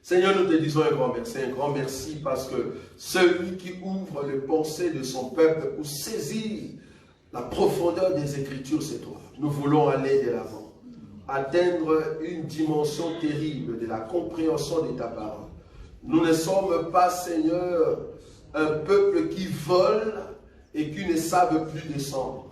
Seigneur, nous te disons un grand merci parce que celui qui ouvre les pensées de son peuple pour saisir la profondeur des Écritures, c'est toi. Nous voulons aller de l'avant, atteindre une dimension terrible de la compréhension de ta parole. Nous ne sommes pas, Seigneur, un peuple qui vole et qui ne savent plus descendre.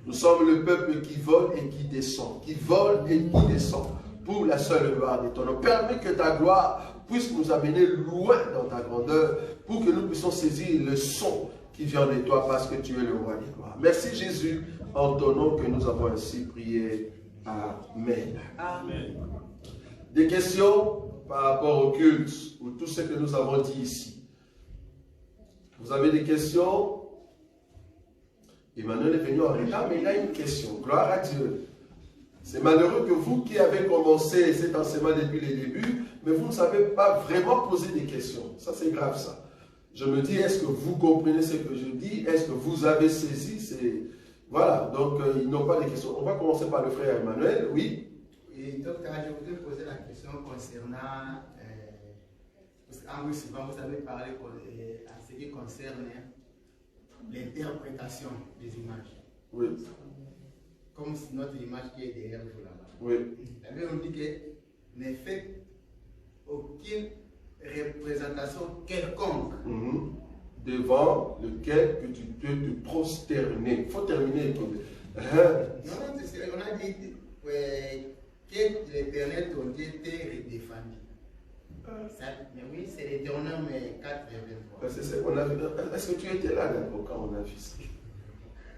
Nous sommes le peuple qui vole et qui descend, qui vole et qui descend, pour la seule gloire de ton nom. Permets que ta gloire puisse nous amener loin dans ta grandeur, pour que nous puissions saisir le son qui vient de toi, parce que tu es le roi des gloires. Merci Jésus, en ton nom que nous avons ainsi prié. Amen. Amen. Des questions par rapport au culte, ou tout ce que nous avons dit ici? Vous avez des questions? Emmanuel est venu en retard, mais il a une question. Gloire à Dieu. C'est malheureux que vous qui avez commencé cet enseignement depuis le début, mais vous ne savez pas vraiment poser des questions. Ça, c'est grave, ça. Je me dis, est-ce que vous comprenez ce que je dis? Est-ce que vous avez saisi? Voilà, donc ils n'ont pas de questions. On va commencer par le frère Emmanuel, oui. Et docteur, je voudrais poser la question concernant, en vous suivant, vous avez parlé en ce qui concerne l'interprétation des images. Oui. Comme notre image qui est derrière vous là-bas. Oui. La Bible nous dit que ne fait aucune représentation quelconque. Devant lequel que tu peux te prosterner. Il faut terminer. Non, on a dit que l'Éternel, ton Dieu, t'est redéfendu. Mais oui, c'est l'Éternel, mais 4 et 23. C'est ce qu'on a vu. Est-ce que tu étais là d'abord quand on a vu ça?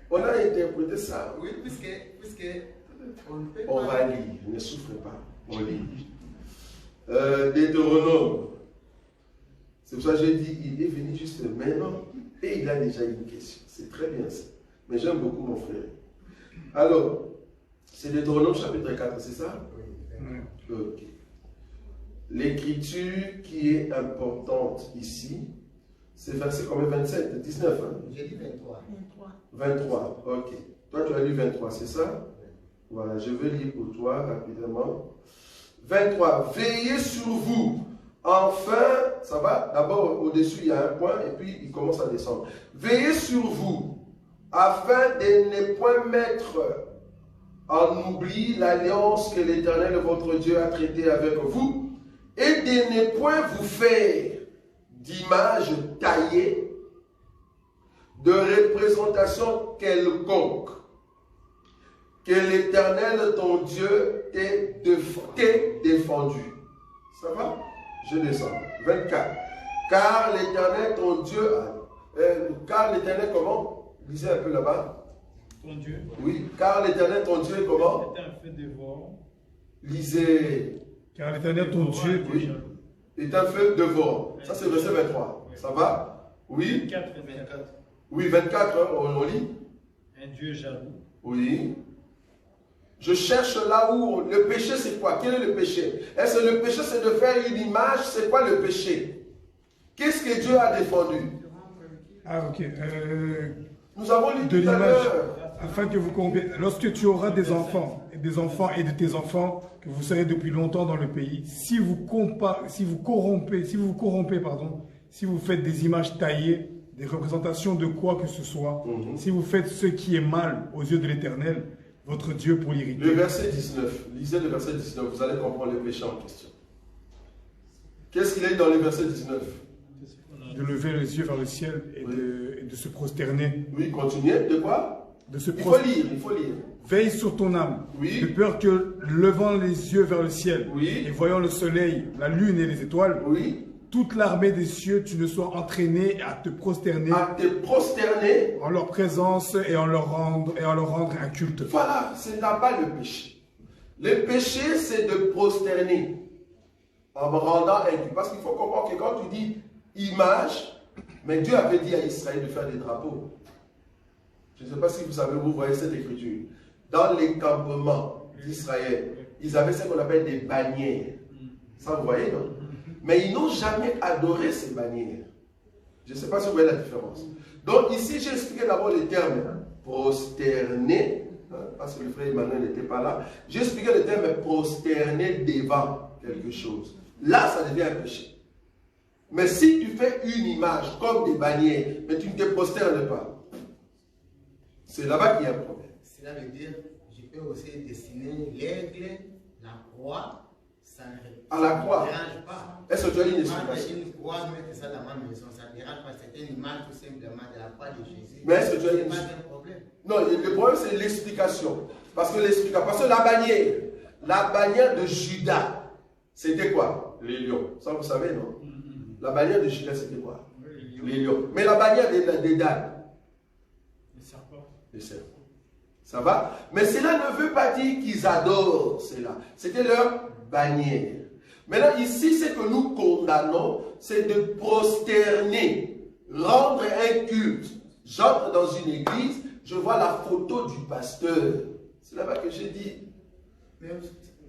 On a interprété ça. Oui, puisque on ne peut on pas... va lire, ne souffrez pas. On lit. Deutéronome. C'est pour ça que j'ai dit, il est venu juste maintenant et il a déjà une question. C'est très bien ça. Mais j'aime beaucoup mon frère. Alors, c'est Deutéronome chapitre 4, c'est ça? Oui. Ok. L'écriture qui est importante ici, c'est verset combien? 27, 19 hein? J'ai dit 23. 23, ok. Toi, tu as lu 23, c'est ça? Voilà, je vais lire pour toi rapidement. 23. Veillez sur vous. Enfin, ça va? D'abord, au-dessus, il y a un point et puis il commence à descendre. Veillez sur vous, afin de ne point mettre en oubli l'alliance que l'Éternel, votre Dieu, a traitée avec vous, et de ne point vous faire d'image taillée, de représentation quelconque, que l'Éternel, ton Dieu, t'ait défendu. Ça va? Je descends. 24. Car l'Éternel, ton Dieu, car l'Éternel, comment? Lisez un peu là-bas. Ton Dieu. Oui, car l'Éternel, ton Dieu, comment? C'est un feu dévorant. Lisez. Car l'Éternel, ton Dieu, Oui. Est un feu dévorant. Ça, c'est verset 23. Ça va? Oui. 24 et 24. Oui, 24, hein, on lit. Un Dieu jaloux. Oui. Je cherche là où le péché c'est quoi? Quel est le péché? Est-ce que le péché c'est de faire une image? C'est quoi le péché? Qu'est-ce que Dieu a défendu? Ah, ok. Nous avons lu De tout à l'image, l'heure. afin que vous corrompiez. Lorsque tu auras des enfants et de tes enfants, que vous serez depuis longtemps dans le pays, si vous corrompez, si vous faites des images taillées, des représentations de quoi que ce soit, si vous faites ce qui est mal aux yeux de l'Éternel, votre Dieu pour l'irriter. Le verset 19, lisez le verset 19, vous allez comprendre le péché en question. Qu'est-ce qu'il est dans le verset 19? De lever les yeux vers le ciel et, et de se prosterner. Oui, continuez, de quoi? De se Il faut lire, il faut lire. Veille sur ton âme, Oui. de peur que, levant les yeux vers le ciel, Oui. et voyant le soleil, la lune et les étoiles, Oui. toute l'armée des cieux, tu ne sois entraîné à te prosterner À te prosterner. en leur présence et en leur rendre un culte. Voilà, ce n'est pas le péché. Le péché, c'est de prosterner en me rendant inculte. Parce qu'il faut comprendre que quand tu dis image, mais Dieu avait dit à Israël de faire des drapeaux. Je ne sais pas si vous savez, vous voyez cette écriture. Dans les campements d'Israël, ils avaient ce qu'on appelle des bannières. Ça, vous voyez, non? Mais ils n'ont jamais adoré ces bannières. Je ne sais pas si vous voyez la différence. Donc ici, j'ai expliqué d'abord les termes prosterner, parce que le frère Emmanuel n'était pas là. J'ai expliqué le terme prosterner devant. quelque chose. Là, ça devient un péché. Mais si tu fais une image comme des bannières, mais tu ne te prosternes pas, c'est là-bas qu'il y a un problème. Cela veut dire, je peux aussi dessiner l'aigle, la croix, ça ne À la croix. dérange pas. Est-ce que tu as une Moi, explication? une croix, mettre ça dans ma maison, ça ne dérange pas. C'est une image tout simplement de la croix de Jésus. Mais est-ce que tu as C'est une pas un problème. Non, le problème c'est l'explication. Parce que la bannière de Judas, c'était quoi? Les lions. Ça vous savez, non? La bannière de Judas, c'était quoi? Les lions. Mais la bannière des Dan, Les serpents. les serpents. Ça va? Mais cela ne veut pas dire qu'ils adorent cela. C'était leur bannière. Maintenant, ici, ce que nous condamnons, c'est de prosterner, rendre un culte. J'entre dans une église, je vois la photo du pasteur. C'est là-bas que j'ai dit. Mais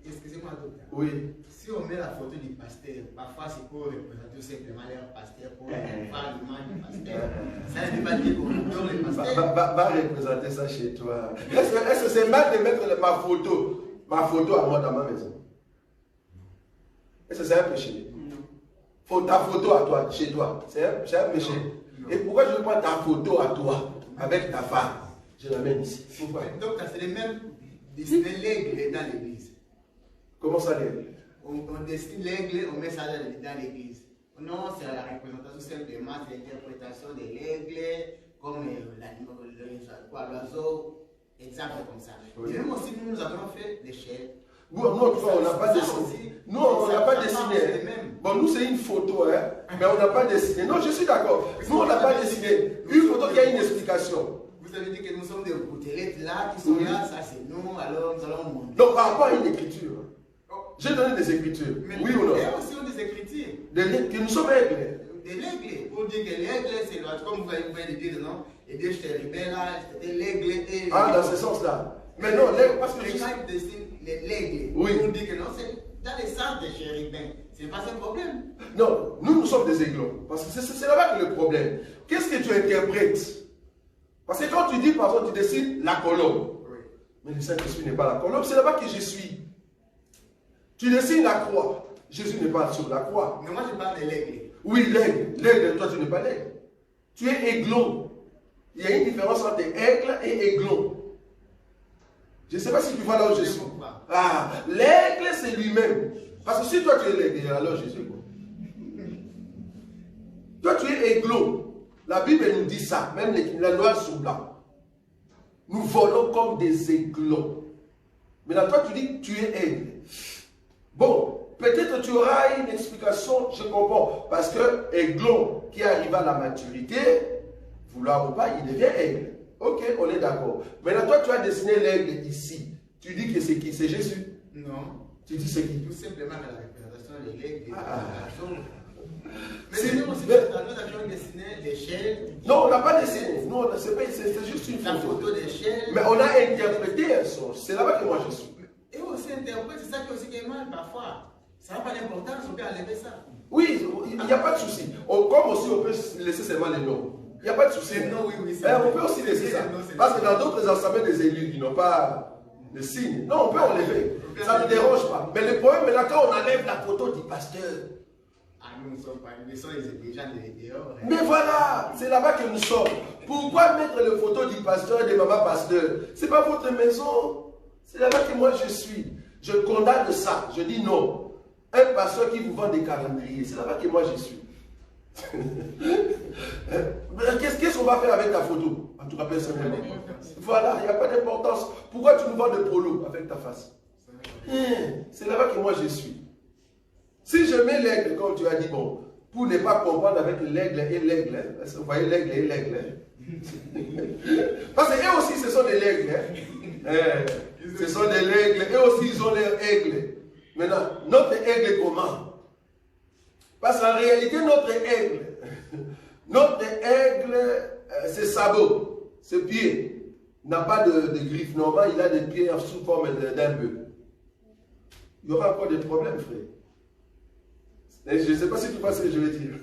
excusez-moi, docteur. Oui. Si on met la photo du pasteur, parfois c'est pour représenter tout simplement leur pasteur, pour voir l'image du pasteur. Ça ne veut pas dire qu'on adore le pasteur. Va représenter ça chez toi. Est-ce que c'est mal de mettre ma photo à moi dans ma maison? Est-ce que c'est un péché? Non. Ta photo à toi, chez toi, c'est un péché. Non. Et pourquoi je prends ta photo à toi, avec ta femme? Je l'amène ici. Pourquoi? Donc, c'est le même dessiner l'aigle dans l'église. Comment ça l'aigle? On dessine l'aigle, on met ça dans l'église. Non, c'est la représentation simplement, c'est l'interprétation de l'aigle, comme l'oiseau, exemple comme ça. Oui. Et même aussi, nous avons fait des chairs. Nous, on n'a pas dessiné. Nous, on n'a pas dessiné. Bon, nous, c'est une photo, hein, mais on n'a pas dessiné. Non, je suis d'accord. Nous, on n'a pas dessiné. Une photo qui a une explication. Vous avez dit que nous sommes des bouteillettes là, qui sont là, ça c'est nous, alors nous allons monter. Donc, par rapport à une écriture, j'ai donné des écritures. Mais oui ou non? Il y a aussi des écritures. Que nous sommes aigles. De l'aigle. Pour dire que l'aigle, c'est l'oiseau, comme vous allez dire, non? Et des chérubins là, c'était l'aigle et. Ah, dans ce sens-là. Mais non, l'aigle, parce que. Quand ils dessinent l'aigle, oui. on dit que non, c'est dans les sens des chérubins. C'est pas un problème. Non, nous sommes des aiglons. Parce que c'est là-bas que le problème. Qu'est-ce que tu interprètes? Parce que quand tu dis, par exemple, tu dessines la colombe. Oui. Mais le Saint-Esprit n'est pas la colombe, c'est là-bas que je suis. Tu dessines la croix. Jésus n'est pas sur la croix. Mais moi, je parle de l'aigle. Oui, l'aigle. L'aigle, toi, tu n'es pas l'aigle. Tu es aiglon. Il y a une différence entre aigle et aiglon. Je ne sais pas si tu vois là où je suis. Ah, l'aigle, c'est lui-même. Parce que si toi, tu es l'aigle, alors Jésus, quoi. Toi, tu es aiglon. La Bible nous dit ça, même la loi sur blanc. Nous volons comme des aiglons. Maintenant, toi, tu dis que tu es aigle. Bon, peut-être tu auras une explication, je comprends. Parce que aiglon qui arrive à la maturité, vouloir ou pas, il devient aigle. Ok, on est d'accord. Maintenant, toi, tu as dessiné l'aigle ici. Tu dis que c'est qui? C'est Jésus? Non. Tu dis c'est qui? Tout simplement la représentation de l'aigle. Mais nous aussi, nous avions dessiné l'échelle. Non, on n'a pas dessiné. Non, c'est juste une photo d'échelle. Mais on a interprété un son. C'est là-bas que moi je suis. Et aussi interpréter, c'est ça qui aussi est mal parfois. Ça n'a pas d'importance, on peut enlever ça. Oui, il n'y a pas de souci. Comme aussi on peut laisser seulement les noms. Il n'y a pas de souci. Non, oui, oui. On peut aussi laisser ça. Parce que dans d'autres assemblées des élus qui n'ont pas de signe, non, on peut enlever. Ça ne dérange pas. Mais le problème est là quand on enlève la photo du pasteur. Ah, nous ne sommes pas. Nous sommes déjà dehors. Mais voilà, c'est là-bas que nous sommes. Pourquoi mettre les photos du pasteur et des mamans pasteurs? Ce n'est pas votre maison. C'est là-bas que moi je suis. Je condamne ça. Je dis non. Un pasteur qui vous vend des calendriers, c'est là-bas que moi je suis. Qu'est-ce qu'on va faire avec ta photo? En tout cas, personnellement. Voilà, il n'y a pas d'importance. Pourquoi tu nous vends des polos avec ta face? C'est là-bas que moi je suis. Si je mets l'aigle, comme tu as dit, bon, pour ne pas comprendre avec l'aigle et l'aigle, vous voyez l'aigle et l'aigle. Parce qu'eux aussi, ce sont des aigles. Ce sont des aigles. Eux aussi, ils ont leur aigle. Maintenant, notre aigle est comment? Parce qu'en réalité, notre aigle, c'est sabot, c'est pied. Il n'a pas de griffes normales, il a des pieds sous forme d'un bœuf. Il y aura encore des problèmes, frère. Je ne sais pas si tu vois ce que je veux dire.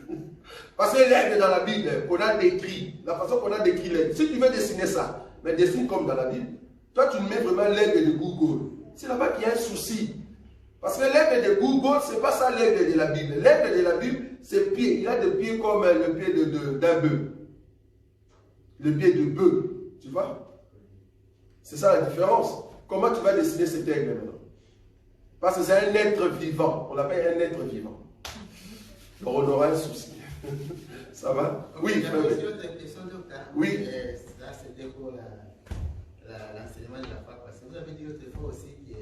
Parce que l'aigle dans la Bible, qu'on a décrit, la façon qu'on a décrit l'aigle, si tu veux dessiner ça, mais dessine comme dans la Bible. Toi, tu mets vraiment l'aigle de Google. C'est là-bas qu'il y a un souci. Parce que l'aigle de Google, ce n'est pas ça l'aigle de la Bible. L'aigle de la Bible, c'est pied. Il a des pieds comme le pied d'un bœuf. Le pied de bœuf. Tu vois? C'est ça la différence. Comment tu vas dessiner cet aigle maintenant? Parce que c'est un être vivant. On l'appelle un être vivant. Donc on aura un souci. Ça va? Oui, frère. Autre question, docteur. Oui. Ça, c'était pour l'enseignement de la foi. Parce que vous avez dit l'autre fois aussi que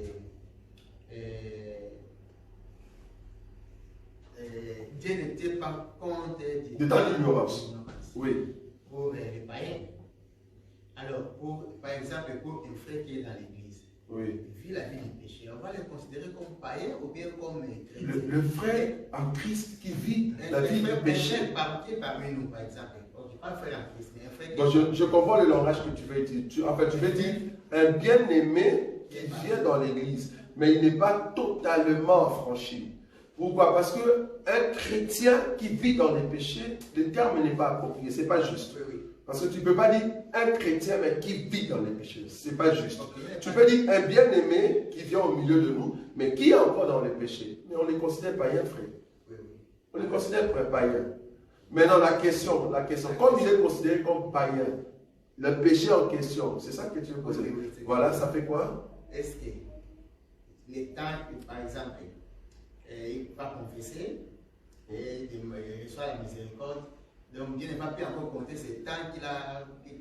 Dieu n'était pas contre de ton ignorance. Oui. Pour les païens. Alors, par exemple, pour un frère qui est dans l'église, oui. Vu la vie du péché, on va le considérer comme païen ou bien comme chrétien. Le frère en Christ qui vit la vie du péché. Qui est parmi nous, par exemple. Je ne pas un frère en Christ, mais un frère qui Donc je comprends le langage que tu veux dire. En fait, tu veux dire un bien-aimé qui vient dans l'église, mais il n'est pas totalement affranchi. Pourquoi? Parce qu'un chrétien qui vit dans les péchés, le terme n'est pas approprié, ce n'est pas juste. Oui. Parce que tu ne peux pas dire un chrétien mais qui vit dans les péchés, ce n'est pas juste. Tu peux dire un bien-aimé qui vient au milieu de nous, mais qui est encore dans les péchés. Mais on les considère païens, frère. On les considère païens. Maintenant, la question, comme il est considéré comme païen, le péché en question, c'est ça que tu veux poser. Oui, voilà, ça fait quoi? Est-ce que les temps, par exemple, il ne peut pas confesser et il reçoit la miséricorde, donc Dieu n'est pas pu encore compter ces temps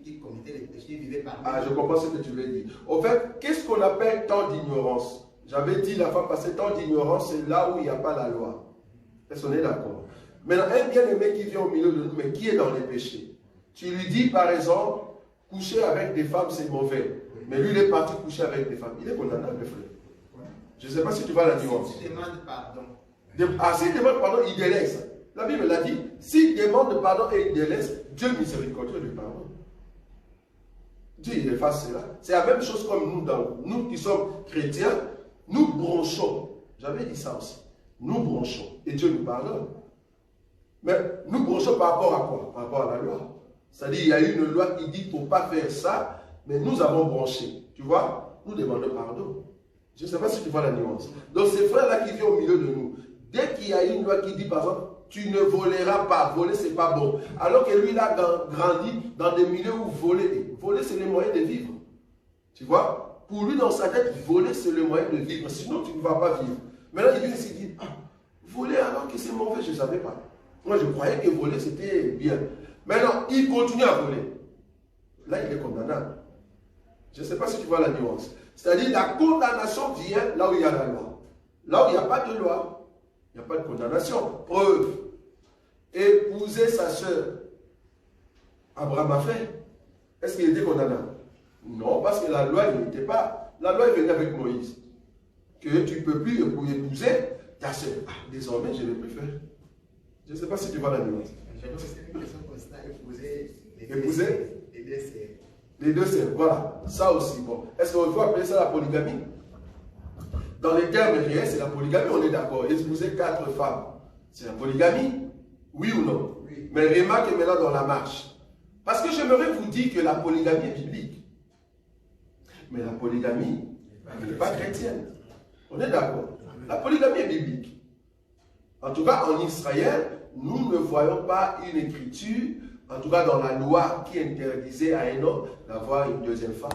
qu'il commettait les péchés, il vivait parmi nous. Ah, je comprends ce que tu veux dire. Au fait, qu'est-ce qu'on appelle temps d'ignorance? J'avais dit la fois passée, temps d'ignorance, c'est là où il n'y a pas la loi. Est-ce qu'on est d'accord? Maintenant, un bien-aimé qui vient au milieu de nous, mais qui est dans les péchés. Tu lui dis, par exemple, coucher avec des femmes, c'est mauvais. Mais lui, il est parti coucher avec des femmes. Il est condamnable, frère. Je ne sais pas si tu vois la nuance. Si tu demandes pardon. S'il demande pardon, il délaisse. La Bible l'a dit, s'il demande pardon et il délaisse, Dieu miséricordieux lui pardonne. Dieu il efface cela. C'est la même chose comme nous qui sommes chrétiens, nous bronchons. J'avais dit ça aussi. Nous bronchons et Dieu nous pardonne. Mais nous bronchons par rapport à quoi? Par rapport à la loi. C'est-à-dire, il y a une loi qui dit qu'il ne faut pas faire ça, mais nous avons bronché. Tu vois? Nous demandons pardon. Je ne sais pas si tu vois la nuance. Donc, ces frères-là qui viennent au milieu de nous, dès qu'il y a une loi qui dit, par exemple, tu ne voleras pas, voler, ce n'est pas bon. Alors que lui, il a grandi dans des milieux où voler, c'est le moyen de vivre. Tu vois? Pour lui, dans sa tête, voler, c'est le moyen de vivre. Sinon, tu ne vas pas vivre. Maintenant, il vient ici et dit, ah, voler alors que c'est mauvais, je ne savais pas. Moi, je croyais que voler, c'était bien. Maintenant, il continue à voler. Là, il est condamnable. Je ne sais pas si tu vois la nuance. C'est-à-dire, la condamnation vient là où il y a la loi. Là où il n'y a pas de loi, il n'y a pas de condamnation. Preuve. Épouser sa soeur. Abraham a fait. Est-ce qu'il était condamnable? Non, parce que la loi n'était pas. La loi est venue avec Moïse. Que tu ne peux plus épouser ta soeur. Ah, désormais, je ne vais plus faire. Je ne sais pas si tu vois la nuance. J'avais aussi une question comme ça, épouser les deux sœurs, voilà. Ça aussi, bon. Est-ce qu'on peut appeler ça la polygamie? Dans les termes réels, c'est la polygamie, on est d'accord. Épouser 4 femmes, c'est la polygamie? Oui ou non? Oui. Mais remarque maintenant dans la marche. Parce que j'aimerais vous dire que la polygamie est biblique. Mais la polygamie n'est pas chrétienne. On est d'accord? La polygamie est biblique. En tout cas, en Israël, nous ne voyons pas une écriture, en tout cas dans la loi, qui interdisait à un homme d'avoir une deuxième femme.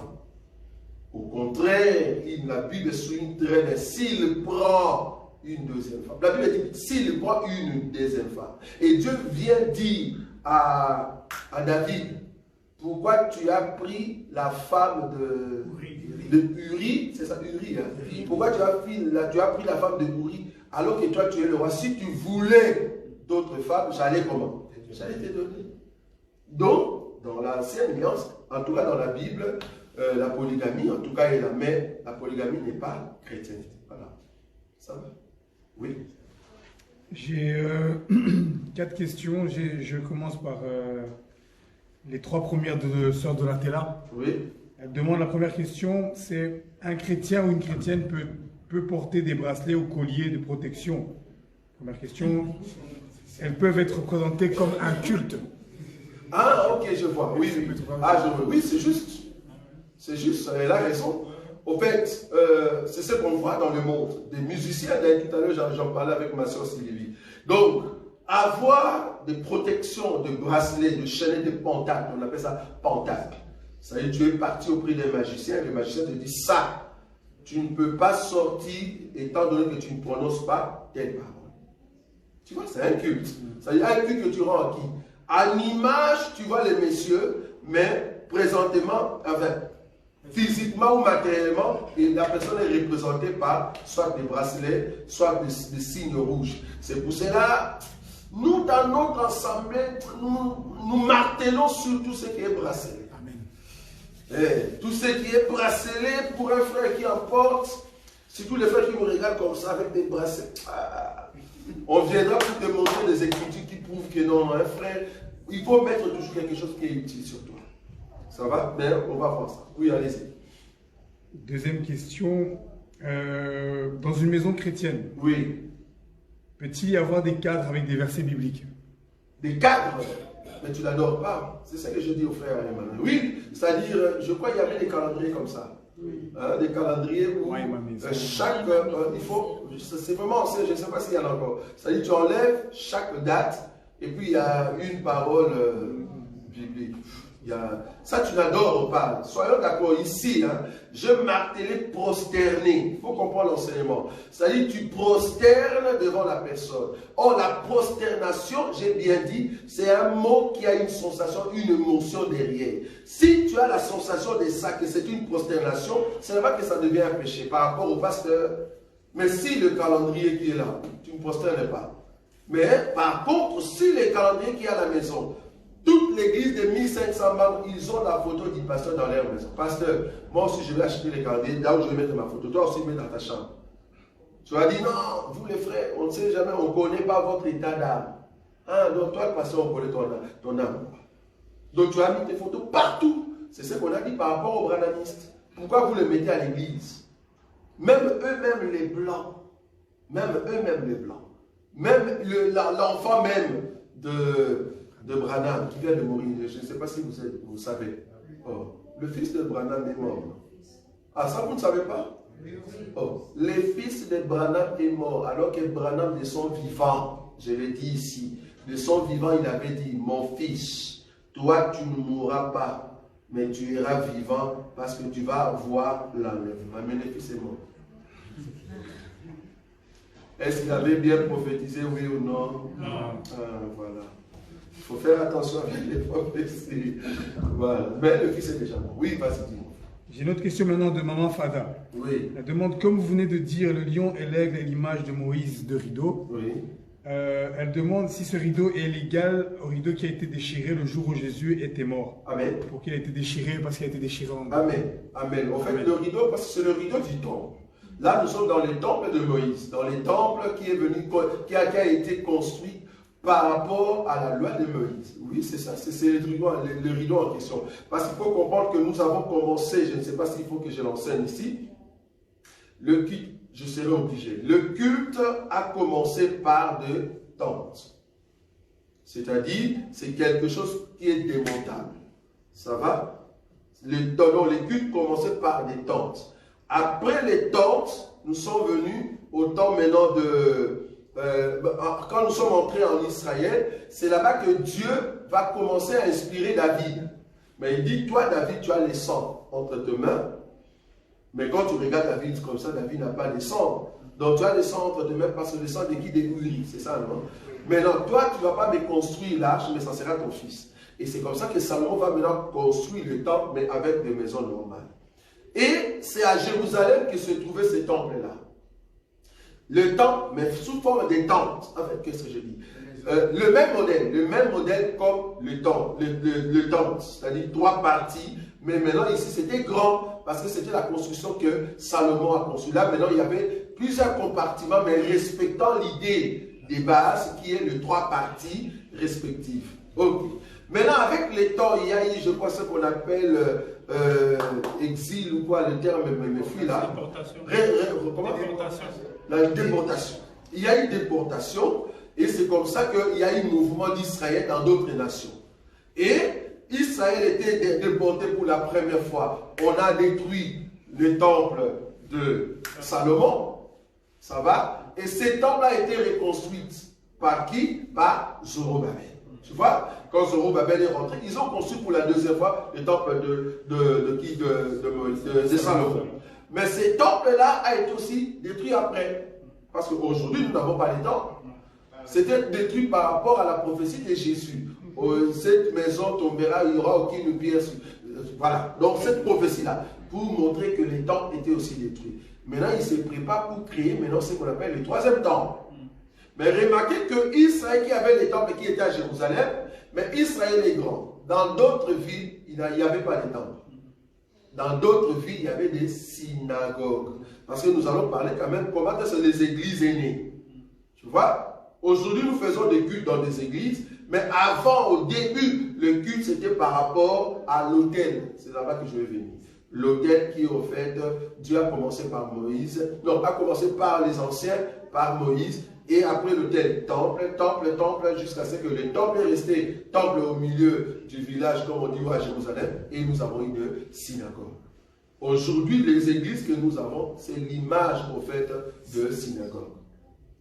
Au contraire, la Bible souligne très bien, s'il prend une deuxième femme. La Bible dit, s'il prend une deuxième femme. Et Dieu vient dire à David, pourquoi tu as pris la femme de Uri, c'est ça, Uri, hein? Pourquoi tu as pris la femme de Uri alors que toi tu es le roi? Si tu voulais d'autres femmes, j'allais comment? J'allais te donner. Donc, dans l'ancienne alliance, en tout cas dans la Bible, la polygamie, en tout cas, est là, mais la polygamie n'est pas chrétienne. Voilà. Ça va? Oui. J'ai 4 questions. Je commence par les 3 premières de Sœur Donatella. Oui. Elle demande la première question, c'est un chrétien ou une chrétienne peut porter des bracelets ou colliers de protection. Première question, elles peuvent être représentées comme un culte. Ah, ok, je vois. Oui, oui. Ah, oui, c'est juste. C'est juste, elle a raison. au fait, c'est ce qu'on voit dans le monde. Des musiciens, tout à l'heure, j'en parlais avec ma soeur Sylvie. Donc, avoir des protections, de bracelets, de chaînets, de pentacles, on appelle ça pentacle. Ça veut dire, tu es parti auprès des magiciens, et le magicien te dit ça. Tu ne peux pas sortir étant donné que tu ne prononces pas telle parole. Tu vois, c'est un culte. C'est un culte que tu rends à qui? À l'image, tu vois les messieurs, mais présentement, enfin, physiquement ou matériellement, et la personne est représentée par soit des bracelets, soit des signes rouges. C'est pour cela, nous, dans notre assemblée, nous martelons sur tout ce qui est bracelet. Tout ce qui est bracelet pour un frère qui en porte, surtout les frères qui me regardent comme ça avec des bracelets. On viendra pour te montrer des écritures qui prouvent que non, un frère, il faut mettre toujours quelque chose qui est utile sur toi. Ça va? Mais on va voir ça. Oui, allez-y. Deuxième question. Dans une maison chrétienne, oui, peut-il y avoir des cadres avec des versets bibliques? Des cadres? Mais tu n'adores pas. C'est ça que je dis aux frères Emmanuel. Oui, c'est-à-dire, je crois qu'il y avait des calendriers comme ça. Hein, des calendriers où chaque... il faut... C'est vraiment ancien, je ne sais pas s'il y en a encore. C'est-à-dire, tu enlèves chaque date et puis il y a une parole biblique. Ça, tu n'adores pas. Soyons d'accord ici. Hein, je martelais prosterner. Il faut comprendre l'enseignement. C'est-à-dire, tu prosternes devant la personne. Or, la prosternation, j'ai bien dit, c'est un mot qui a une sensation, une émotion derrière. Si tu as la sensation de ça, que c'est une prosternation, c'est là que ça devient un péché par rapport au pasteur. Mais si le calendrier qui est là, tu ne prosternes pas. Mais par contre, si le calendrier qui est à la maison, toute l'église de 1500 membres, ils ont la photo du pasteur dans leur maison. Pasteur, moi aussi je vais acheter les calendriers, là où je vais mettre ma photo. Toi aussi, mets dans ta chambre. Tu vas dire, non, vous les frères, on ne sait jamais, on ne connaît pas votre état d'âme. Ah, donc toi, le pasteur, on connaît ton âme. Donc tu as mis tes photos partout. C'est ce qu'on a dit par rapport aux branamistes. Pourquoi vous les mettez à l'église? Même eux-mêmes les blancs, même l'enfant même de Branham qui vient de mourir, je ne sais pas si vous savez. Oh, le fils de Branham est mort. Ah, ça vous ne savez pas? Oh, le fils de Branham est mort alors que Branham de son vivant, je l'ai dit ici, de son vivant il avait dit, mon fils, toi tu ne mourras pas, mais tu iras vivant parce que tu vas voir l'enlèvement. Mais le fils est mort. Est-ce qu'il avait bien prophétisé, oui ou non? Non. Voilà. Il faut faire attention avec les prophéties. Voilà. Mais le fils est déjà mort. Oui, vas-y, dis-moi. J'ai une autre question maintenant de Maman Fada. Oui. Elle demande, comme vous venez de dire, le lion et l'aigle est l'image de Moïse de rideau. Oui. Elle demande si ce rideau est légal au rideau qui a été déchiré le jour où Jésus était mort. Amen. Pour qu'il ait été déchiré, parce qu'il a été déchiré en deux. Amen. Amen. En fait, le rideau, parce que c'est le rideau du temple. Là, nous sommes dans les temples de Moïse, dans les temples qui est venu, qui a été construit par rapport à la loi de Moïse. Oui, c'est ça, c'est le rideau en question. Parce qu'il faut comprendre que nous avons commencé, je ne sais pas s'il faut que je l'enseigne ici, le culte, je serai obligé. Le culte a commencé par des tentes. C'est-à-dire, c'est quelque chose qui est démontable. Ça va? Les cultes commençaient par des tentes. Après les tentes, nous sommes venus au temps maintenant de... quand nous sommes entrés en Israël, c'est là-bas que Dieu va commencer à inspirer David. Mais il dit, toi David, tu as les sangs entre tes mains. Mais quand tu regardes David comme ça, David n'a pas les sangs. Donc tu as les sangs entre tes mains parce que les sangs de qui dégouillent, c'est ça, non? Maintenant, toi, tu ne vas pas me construire l'arche, mais ça sera ton fils. Et c'est comme ça que Salomon va maintenant construire le temple, mais avec des maisons normales. Et c'est à Jérusalem que se trouvait ce temple-là. Le temple, mais sous forme des tentes. En fait, qu'est-ce que je dis? Le même modèle comme le temple, c'est-à-dire 3 parties. Mais maintenant, ici, c'était grand, parce que c'était la construction que Salomon a construite. Là, maintenant, il y avait plusieurs compartiments, mais respectant l'idée des bases, qui est les 3 parties respectives. Ok. Maintenant, avec les temps, il y a eu, je crois, ce qu'on appelle exil ou quoi, le terme me fuit là. Déportation. La déportation. Il y a eu déportation, et c'est comme ça qu'il y a eu un mouvement d'Israël dans d'autres nations. Et Israël était déporté pour la première fois. On a détruit le temple de Salomon. Ça va? Et ce temple a été reconstruit par qui? Par Zorobabel. Tu vois? Quand Zorobabel est rentré, ils ont construit pour la deuxième fois le temple de Salomon. Mais ce temple-là a été aussi détruit après. Parce qu'aujourd'hui, nous n'avons pas les temples. C'était détruit par rapport à la prophétie de Jésus. Cette maison tombera, il n'y aura aucune pierre. Voilà. Donc cette prophétie-là, pour montrer que les temples étaient aussi détruits. Maintenant, il se prépare pour créer maintenant ce qu'on appelle le troisième temple. Mais remarquez que Israël qui avait les temples qui étaient à Jérusalem, mais Israël est grand. Dans d'autres villes, il n'y avait pas de temples. Dans d'autres villes, il y avait des synagogues. Parce que nous allons parler quand même comment est-ce que les églises est nées. Tu vois? Aujourd'hui, nous faisons des cultes dans des églises, mais avant, au début, le culte, c'était par rapport à l'autel. C'est là-bas que je vais venir. L'autel qui, au fait, Dieu a commencé par Moïse. Non, a commencé par les anciens, par Moïse. Et après l'autel, temple, jusqu'à ce que le temple est resté temple au milieu du village, comme on dit à Jérusalem, et nous avons une synagogue. Aujourd'hui, les églises que nous avons, c'est l'image, au fait, de synagogue.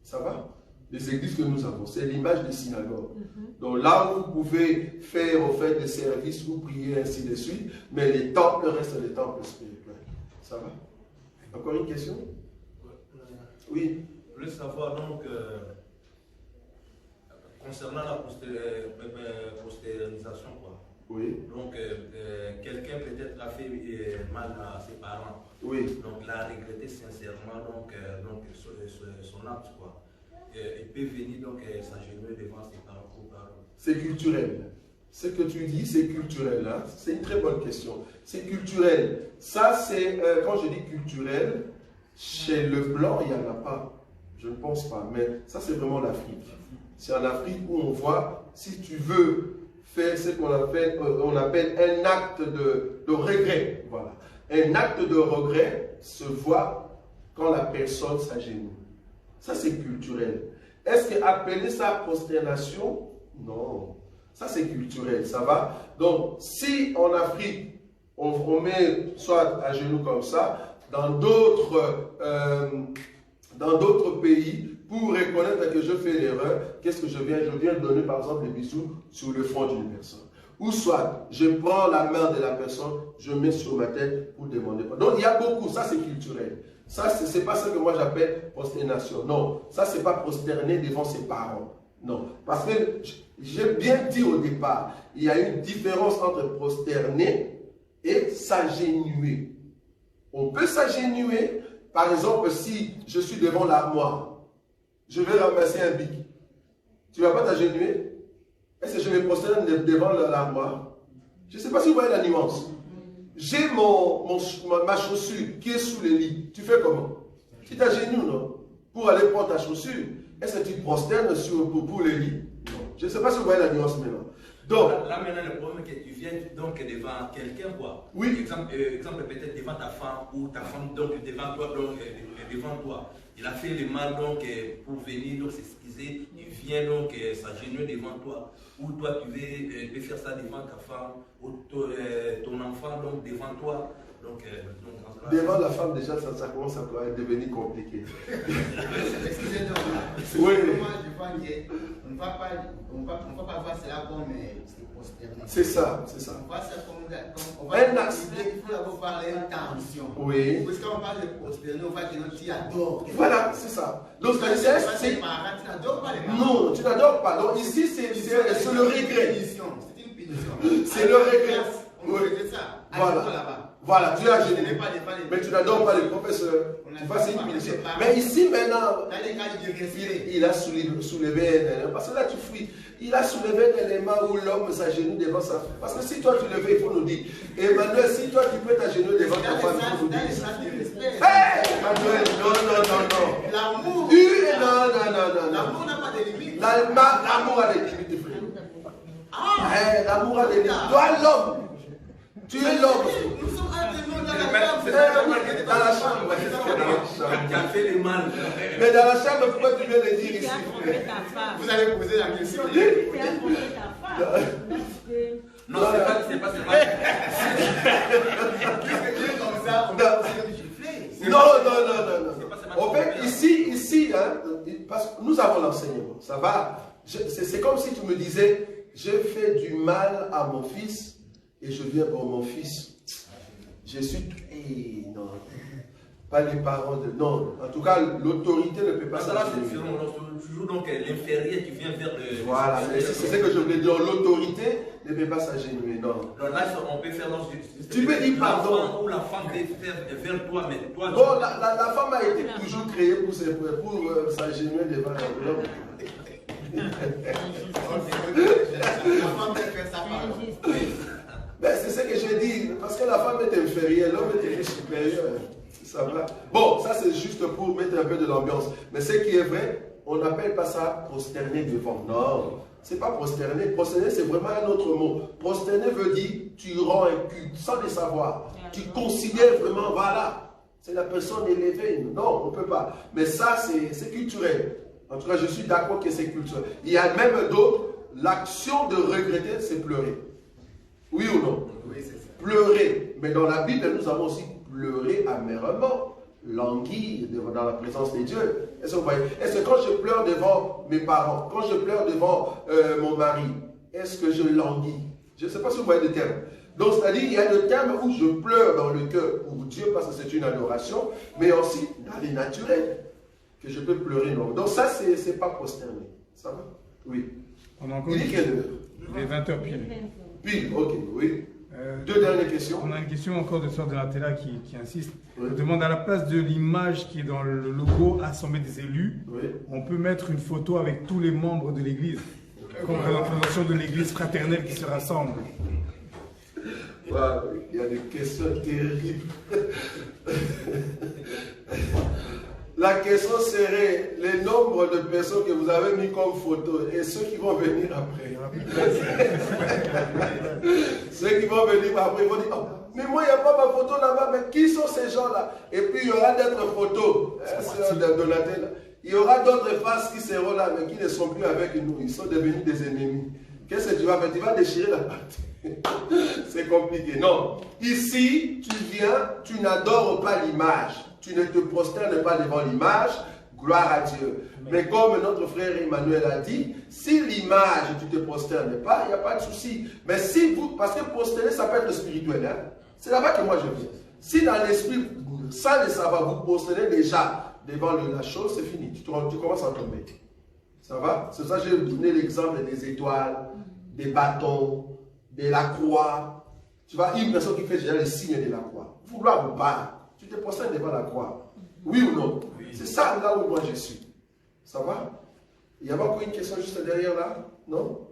Ça va? Les églises que nous avons, c'est l'image de synagogue. Donc là où vous pouvez faire, au fait, des services ou prier, ainsi de suite, mais les temples restent des temples spirituels. Ça va? Encore une question? Oui. Je voulais savoir donc, concernant la postérisation, quoi. Oui. Donc, quelqu'un peut-être a fait mal à ses parents. Oui. Donc, il a regretté sincèrement son acte, quoi. Il peut venir donc s'agenouiller devant ses parents pour parler. C'est culturel. Ce que tu dis, c'est culturel. Hein? C'est une très bonne question. C'est culturel. Ça, c'est, quand je dis culturel, chez le blanc, il n'y en a pas. Je ne pense pas, mais ça c'est vraiment l'Afrique. C'est en Afrique où on voit, si tu veux faire ce qu'on appelle, un acte de regret. Voilà. Un acte de regret se voit quand la personne s'agenouille. Ça c'est culturel. Est-ce qu'appeler ça prosternation? Non. Ça c'est culturel, ça va? Donc, si en Afrique, on met soit à genoux comme ça, dans d'autres pays, pour reconnaître que je fais l'erreur, qu'est-ce que je viens? Je viens donner par exemple des bisous sur le front d'une personne. Ou soit, je prends la main de la personne, je mets sur ma tête pour demander pardon. Donc il y a beaucoup, ça c'est culturel. Ça, ce n'est pas ce que moi j'appelle prosternation. Non, ça c'est pas prosterner devant ses parents. Non, parce que j'ai bien dit au départ, il y a une différence entre prosterner et s'agenouiller. On peut s'agenouiller. Par exemple, si je suis devant l'armoire, je vais ramasser un bic. Tu ne vas pas t'agenouiller? Est-ce que je me prosterne devant l'armoire? Je ne sais pas si vous voyez la nuance. J'ai ma chaussure qui est sous le lit. Tu fais comment? Tu t'agenouilles, non? Pour aller prendre ta chaussure. Est-ce que tu prosternes pour le lit? Non. Je ne sais pas si vous voyez la nuance maintenant. Donc, là maintenant, le problème est que tu viens donc devant quelqu'un, quoi. Oui. Exemple peut-être devant ta femme ou ta femme donc devant toi, devant toi. Il a fait le mal donc pour venir donc s'excuser. Il vient donc s'agenouiller devant toi. Ou toi tu veux faire ça devant ta femme ou ton enfant donc devant toi. Donc devant la femme déjà ça commence à devenir compliqué. Excusez-moi. Oui. On ne va pas voir cela comme prosterner. C'est ça, c'est ça. On voit ça comme un axe. Il faut d'abord parler d'intention. Oui. Parce qu'on parle de prosterner, on va dire que tu adores. Voilà, c'est ça. Donc tu n'adores pas les parents. Non, tu n'adores pas. Donc ici c'est le regret. C'est une punition. C'est le regret. On regrette ça. Voilà. Voilà, tu as gêné. Mais tu n'adores pas les professeurs. Tu vois, c'est une punition. Mais ici, maintenant, il a soulevé un élément. Parce que là, tu fuis. Il a soulevé un élément où l'homme s'agenouille devant sa femme. Parce que si toi, tu le fais, il faut nous dire. Emmanuel, si toi, tu peux t'agenouiller devant ta femme, il faut nous dire. Hé, Emmanuel, non. L'amour. Non. L'amour n'a pas de limite. L'amour a des limites, frère. L'amour a des limites. Toi, l'homme. Tu es l'homme. Nous sommes dans la chambre. Tu as fait le mal. Mais dans la chambre, pourquoi tu viens le dire ici? Vous allez poser la question. Non, c'est pas. Comme ça, ça, on va considérer du gifler. Non. En fait, ici, hein, parce que nous avons l'enseignement. Ça va. C'est comme si tu me disais, je fais du mal à mon fils et je viens pour mon fils. Je suis... non. Pas les parents de... Non. En tout cas, l'autorité ne peut pas s'agenouiller. Toujours donc l'inférieur qui vient vers le... Voilà. C'est ce que je voulais dire. L'autorité ne peut pas s'agenouiller. Non. Donc là, on peut faire... Tu peux dire pardon. Ou la femme peut faire vers toi, mais toi... Bon, la femme a été toujours créée pour s'agenouiller devant l'homme. Ben, c'est ce que je dis, parce que la femme est inférieure, l'homme est supérieur. Ça va. Bon, ça c'est juste pour mettre un peu de l'ambiance. Mais ce qui est vrai, on n'appelle pas ça prosterner devant. Non, c'est pas prosterner. Prosterner, c'est vraiment un autre mot. Prosterner veut dire tu rends un culte sans le savoir. Tu considères vraiment, voilà, c'est la personne élevée. Non, on ne peut pas. Mais ça, c'est culturel. En tout cas, je suis d'accord que c'est culturel. Il y a même d'autres, l'action de regretter, c'est pleurer. Oui ou non? Oui, c'est ça. Pleurer. Mais dans la Bible, nous avons aussi pleurer amèrement, languir dans la présence de Dieu. Est-ce que vous voyez? Est-ce que quand je pleure devant mes parents, quand je pleure devant mon mari, est-ce que je languis? Je ne sais pas si vous voyez le terme. Donc, c'est-à-dire, il y a le terme où je pleure dans le cœur pour Dieu parce que c'est une adoration, mais aussi dans les naturels, que je peux pleurer. Non. Donc, ça, c'est pas prosterné. Ça va? Oui. On a encore Il est quelle heure? les 20h pile. Pile, ok, oui. Deux dernières questions. On a une question encore de Sœur de la Tella qui insiste. Oui. Elle demande à la place de l'image qui est dans le logo Assemblée des élus, Oui. on peut mettre une photo avec tous les membres de l'église, comme représentation de l'église fraternelle qui se rassemble. Wow, il y a des questions terribles. La question serait le nombre de personnes que vous avez mis comme photo et ceux qui vont venir après. Ceux qui vont venir après, ils vont dire, oh, mais moi, il n'y a pas ma photo là-bas, mais qui sont ces gens-là? Et puis, il y aura d'autres photos. Il y aura d'autres faces qui seront là, mais qui ne sont plus avec nous. Ils sont devenus des ennemis. Qu'est-ce que tu vas faire? Tu vas déchirer la partie. C'est compliqué. Non. Ici, tu viens, tu n'adores pas l'image. Tu ne te prosternes pas devant l'image. Gloire à Dieu. Mais comme notre frère Emmanuel a dit, si l'image, tu ne te prosternes pas, il n'y a pas de souci. Mais si vous, parce que prosterner, ça peut être spirituel. Hein? C'est là-bas que moi je viens. Si dans l'esprit, sans le savoir, vous prosternez déjà devant la chose, c'est fini. Tu commences à tomber. Ça va? C'est ça que j'ai donné l'exemple des étoiles, des bâtons, de la croix. Tu vois, une personne qui fait déjà le signe de la croix. Vouloir ou pas, tu te prosternes devant la croix. Oui ou non? Oui. C'est ça là où moi je suis. Ça va? Il y a encore une question juste derrière là? Non?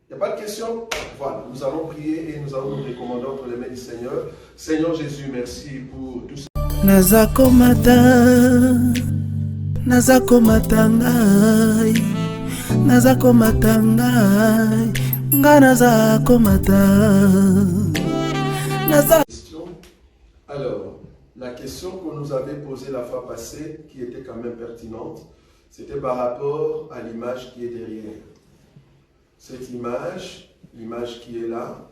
Il n'y a pas de question? Voilà, nous allons prier et nous allons nous recommander entre les mains du Seigneur. Seigneur Jésus, merci pour tout ça. Nazakomata ngai nazakomata ngai nga nazakomata Alors, la question qu'on nous avait posée la fois passée, qui était quand même pertinente, c'était par rapport à l'image qui est derrière. Cette image, l'image qui est là,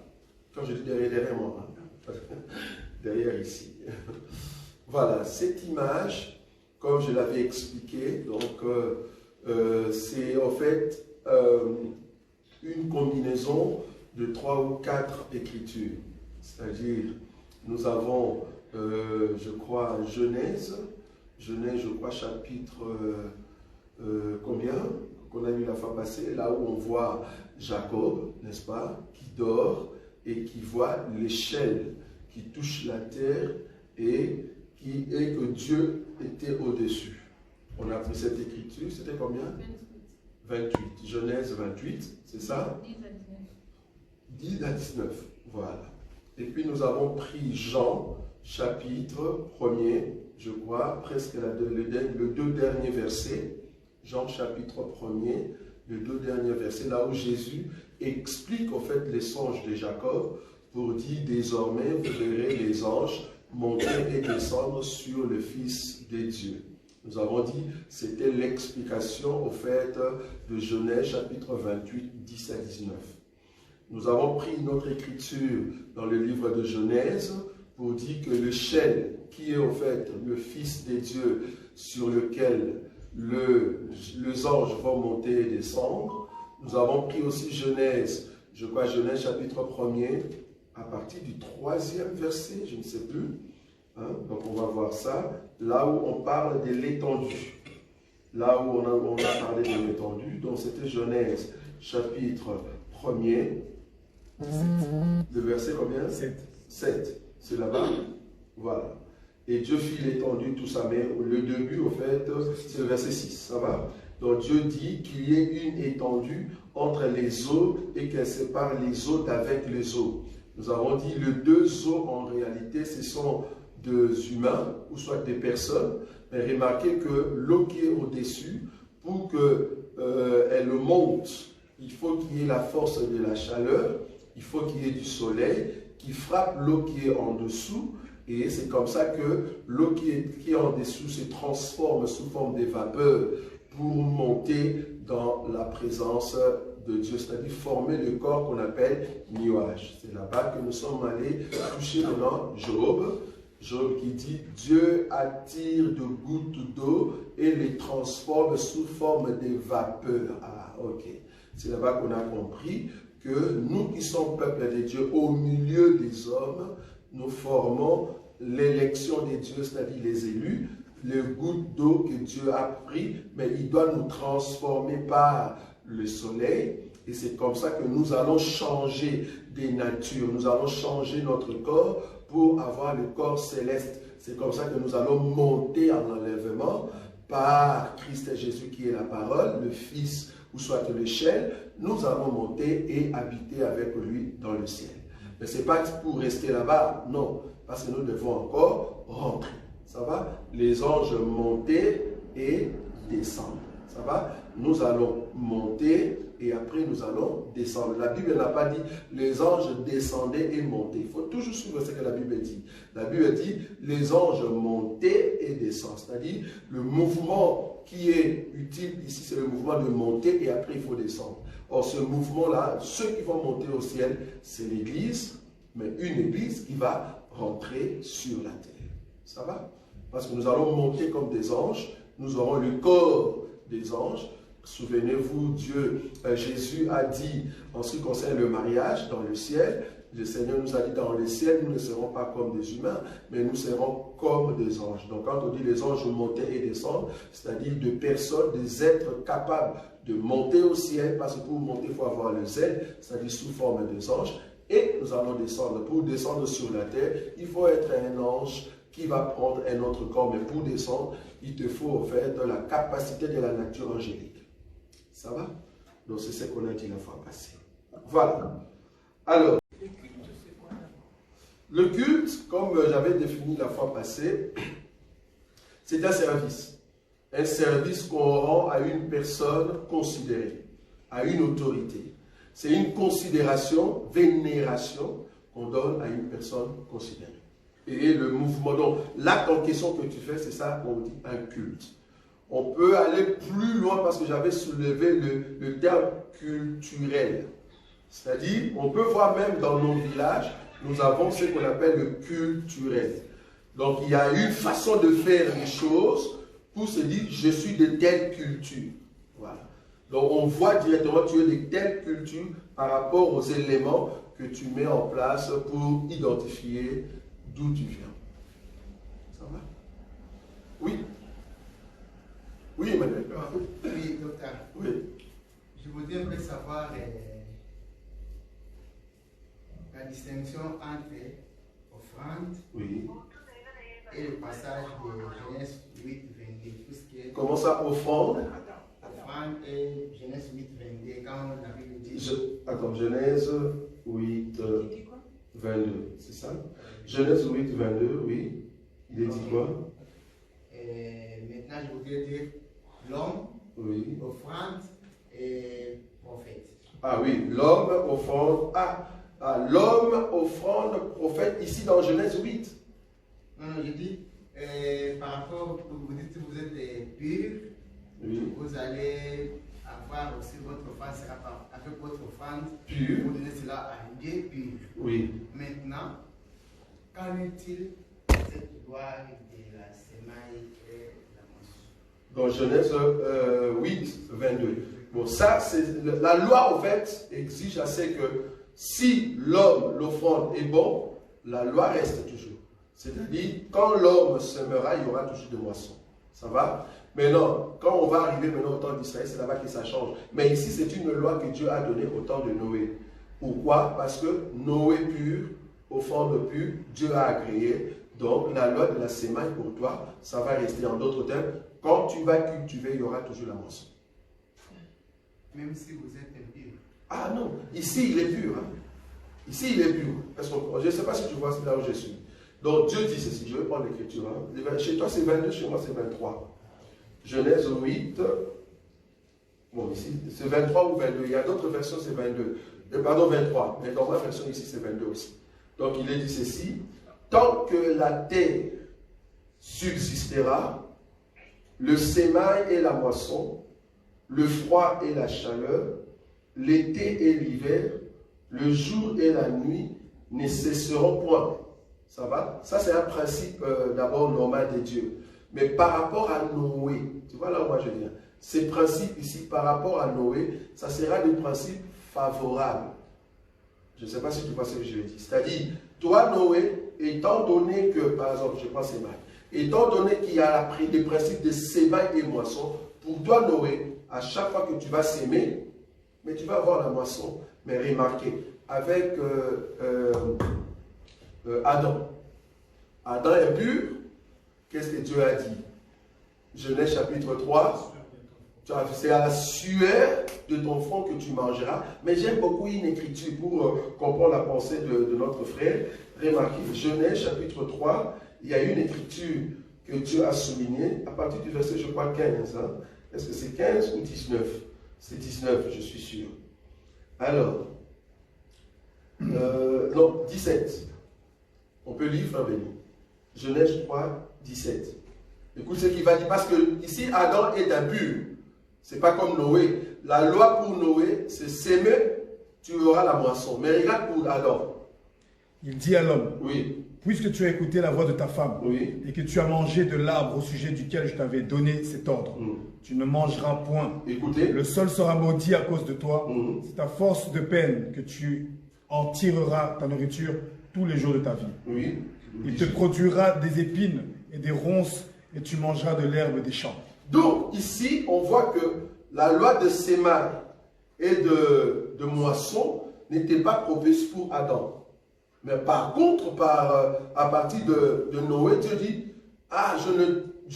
quand je dis derrière moi, derrière ici. Voilà, cette image, comme je l'avais expliqué, donc c'est en fait une combinaison de 3 ou 4 écritures. C'est-à-dire, nous avons, je crois, Genèse, je crois, chapitre combien qu'on a lu la fois passée, là où on voit Jacob, n'est-ce pas, qui dort et qui voit l'échelle qui touche la terre et que Dieu était au-dessus. On a pris cette écriture, c'était combien? 28. Genèse 28, c'est ça? 10 à 19, voilà. Et puis nous avons pris Jean, chapitre 1er, je crois, presque le 2 derniers versets. Jean, chapitre 1er, le 2 derniers versets, là où Jésus explique en fait les songes de Jacob pour dire désormais vous verrez les anges monter et descendre sur le Fils de Dieu. Nous avons dit c'était l'explication au fait de Genèse chapitre 28, 10 à 19. Nous avons pris notre écriture dans le livre de Genèse pour dire que le chêne, qui est en fait le Fils des dieux, sur lequel les anges vont monter et descendre. Nous avons pris aussi Genèse, je crois Genèse chapitre 1er, à partir du 3e verset, je ne sais plus. Hein? Donc on va voir ça, là où on parle de l'étendue. Là où on a parlé de l'étendue, donc c'était Genèse chapitre 1er, le verset combien? 7. C'est là-bas. Voilà. Et Dieu fit l'étendue, tout ça, mais le début, au fait, c'est le verset 6. Ça va? Donc Dieu dit qu'il y ait une étendue entre les eaux et qu'elle sépare les eaux d'avec les eaux. Nous avons dit les deux eaux, en réalité, ce sont des humains ou soit des personnes. Mais remarquez que l'eau qui est au-dessus, pour qu'elle monte, il faut qu'il y ait la force de la chaleur, il faut qu'il y ait du soleil qui frappe l'eau qui est en dessous. Et c'est comme ça que l'eau qui est en dessous se transforme sous forme de vapeur pour monter dans la présence de Dieu, c'est-à-dire former le corps qu'on appelle nuage. C'est là-bas que nous sommes allés toucher maintenant Job. Job qui dit « Dieu attire de gouttes d'eau et les transforme sous forme de vapeur. » Ah, ok. C'est là-bas qu'on a compris que nous qui sommes peuple de Dieu, au milieu des hommes, nous formons l'élection des dieux, c'est-à-dire les élus, les gouttes d'eau que Dieu a pris, mais il doit nous transformer par le soleil. Et c'est comme ça que nous allons changer des natures, nous allons changer notre corps pour avoir le corps céleste. C'est comme ça que nous allons monter en enlèvement par Christ Jésus qui est la parole, le Fils ou soit le chêne. Nous allons monter et habiter avec lui dans le ciel. Mais ce n'est pas pour rester là-bas, non, parce que nous devons encore rentrer. Ça va? Les anges monter et descendre. Ça va? Nous allons monter et après nous allons descendre. La Bible n'a pas dit les anges descendaient et montaient. Il faut toujours suivre ce que la Bible dit. La Bible dit les anges montaient et descendent. C'est-à-dire le mouvement qui est utile ici, c'est le mouvement de monter et après il faut descendre. Or ce mouvement-là, ceux qui vont monter au ciel, c'est l'Église, mais une Église qui va rentrer sur la terre. Ça va? Parce que nous allons monter comme des anges, nous aurons le corps des anges. Souvenez-vous, Jésus a dit, en ce qui concerne le mariage dans le ciel, le Seigneur nous a dit dans le ciel, nous ne serons pas comme des humains, mais nous serons comme des anges. Donc quand on dit les anges monter et descendre, c'est-à-dire de personnes, des êtres capables de monter au ciel, parce que pour monter, il faut avoir le zèle, c'est-à-dire sous forme des anges, et nous allons descendre. Pour descendre sur la terre, il faut être un ange qui va prendre un autre corps, mais pour descendre, il te faut en fait la capacité de la nature angélique. Ça va? Donc c'est ce qu'on a dit la fois passée. Voilà. Alors, le culte, comme j'avais défini la fois passée, c'est un service. Un service qu'on rend à une personne considérée, à une autorité. C'est une considération, vénération qu'on donne à une personne considérée. Et le mouvement, donc l'acte en question que tu fais, c'est ça qu'on dit un culte. On peut aller plus loin parce que j'avais soulevé le terme culturel. C'est-à-dire, on peut voir même dans nos villages, nous avons ce qu'on appelle le culturel. Donc il y a une façon de faire les choses pour se dire, je suis de telle culture. Voilà. Donc on voit directement que tu es de telle culture par rapport aux éléments que tu mets en place pour identifier d'où tu viens. Ça va? Oui. Oui, Emmanuel. Oui, docteur. Oui. Je voudrais un peu savoir la distinction entre offrande et le passage de Genèse 8, 22. Comment ça, offrande? Offrande et Genèse 8, 22, quand la Bible dit... Attends, Genèse 8, 22, c'est ça? Genèse 8, 22, oui. Il est dit quoi? Maintenant, je voudrais dire l'homme, offrande et prophète. Ah oui, l'homme, offrande. L'homme, offrande, prophète, ici dans Genèse 8. Non, je dis, par rapport, vous dites que vous êtes pur, vous allez avoir aussi votre offrande, avec votre offrande, pur. vous donnez cela à un Dieu pur. Oui. Maintenant, qu'en est-il cette loi de la semaille et la moisson? Dans Genèse 8, 22. Bon, ça, c'est la loi, en fait, exige assez que si l'homme, l'offrande est bon, la loi reste toujours. C'est-à-dire, quand l'homme semera, il y aura toujours de moissons. Ça va? Maintenant, quand on va arriver maintenant au temps d'Israël, c'est là-bas que ça change. Mais ici, c'est une loi que Dieu a donnée au temps de Noé. Pourquoi? Parce que Noé pur, offrande pure, Dieu a agréé. Donc, la loi de la semaille pour toi, ça va rester. En d'autres termes, quand tu vas cultiver, il y aura toujours la moisson. Même si vous êtes impur. Ah non, ici il est pur. Hein. Ici il est pur. Je ne sais pas si tu vois là où je suis. Donc Dieu dit ceci, je vais prendre l'écriture. Hein. Chez toi c'est 22, chez moi c'est 23. Genèse 8. Bon, ici c'est 23 ou 22. Il y a d'autres versions c'est 22. Pardon, 23. Mais dans ma version ici c'est 22 aussi. Donc il est dit ceci. Tant que la terre subsistera, le sémail et la moisson, le froid et la chaleur, l'été et l'hiver, le jour et la nuit ne cesseront point. Ça va? Ça, c'est un principe d'abord normal de Dieu. Mais par rapport à Noé, tu vois là où moi je viens, ces principes ici, par rapport à Noé, ça sera des principes favorables. Je ne sais pas si tu vois ce que je veux dire. C'est-à-dire, toi, Noé, étant donné que, par exemple, je prends sémail, étant donné qu'il y a des principes de sémail et moisson, pour toi, Noé, à chaque fois que tu vas s'aimer, mais tu vas avoir la moisson. Mais remarquez, avec Adam. Adam est pur. Qu'est-ce que Dieu a dit? Genèse chapitre 3. C'est à la sueur de ton front que tu mangeras. Mais j'aime beaucoup une écriture pour comprendre la pensée de notre frère. Remarquez, Genèse chapitre 3, il y a une écriture que Dieu a soulignée à partir du verset, je crois, 15. Hein? Est-ce que c'est 15 ou 19? C'est 19, je suis sûr. Alors, non, 17. On peut lire, frère Béni. Genèse 3, 17. Écoute ce qu'il va dire, parce que ici, Adam est impur. C'est pas comme Noé. La loi pour Noé, c'est s'aimer, tu auras la moisson. Mais regarde pour Adam. Il dit à l'homme, oui. Puisque tu as écouté la voix de ta femme, oui, et que tu as mangé de l'arbre au sujet duquel je t'avais donné cet ordre, tu ne mangeras point. Écoutez. Le sol sera maudit à cause de toi. C'est à force de peine que tu en tireras ta nourriture tous les jours de ta vie. Oui. Il te produira des épines et des ronces, et tu mangeras de l'herbe des champs. Donc, ici, on voit que la loi de sémail et de moisson n'était pas propice pour Adam. Mais par contre, à partir de Noé, Dieu dit, ah, je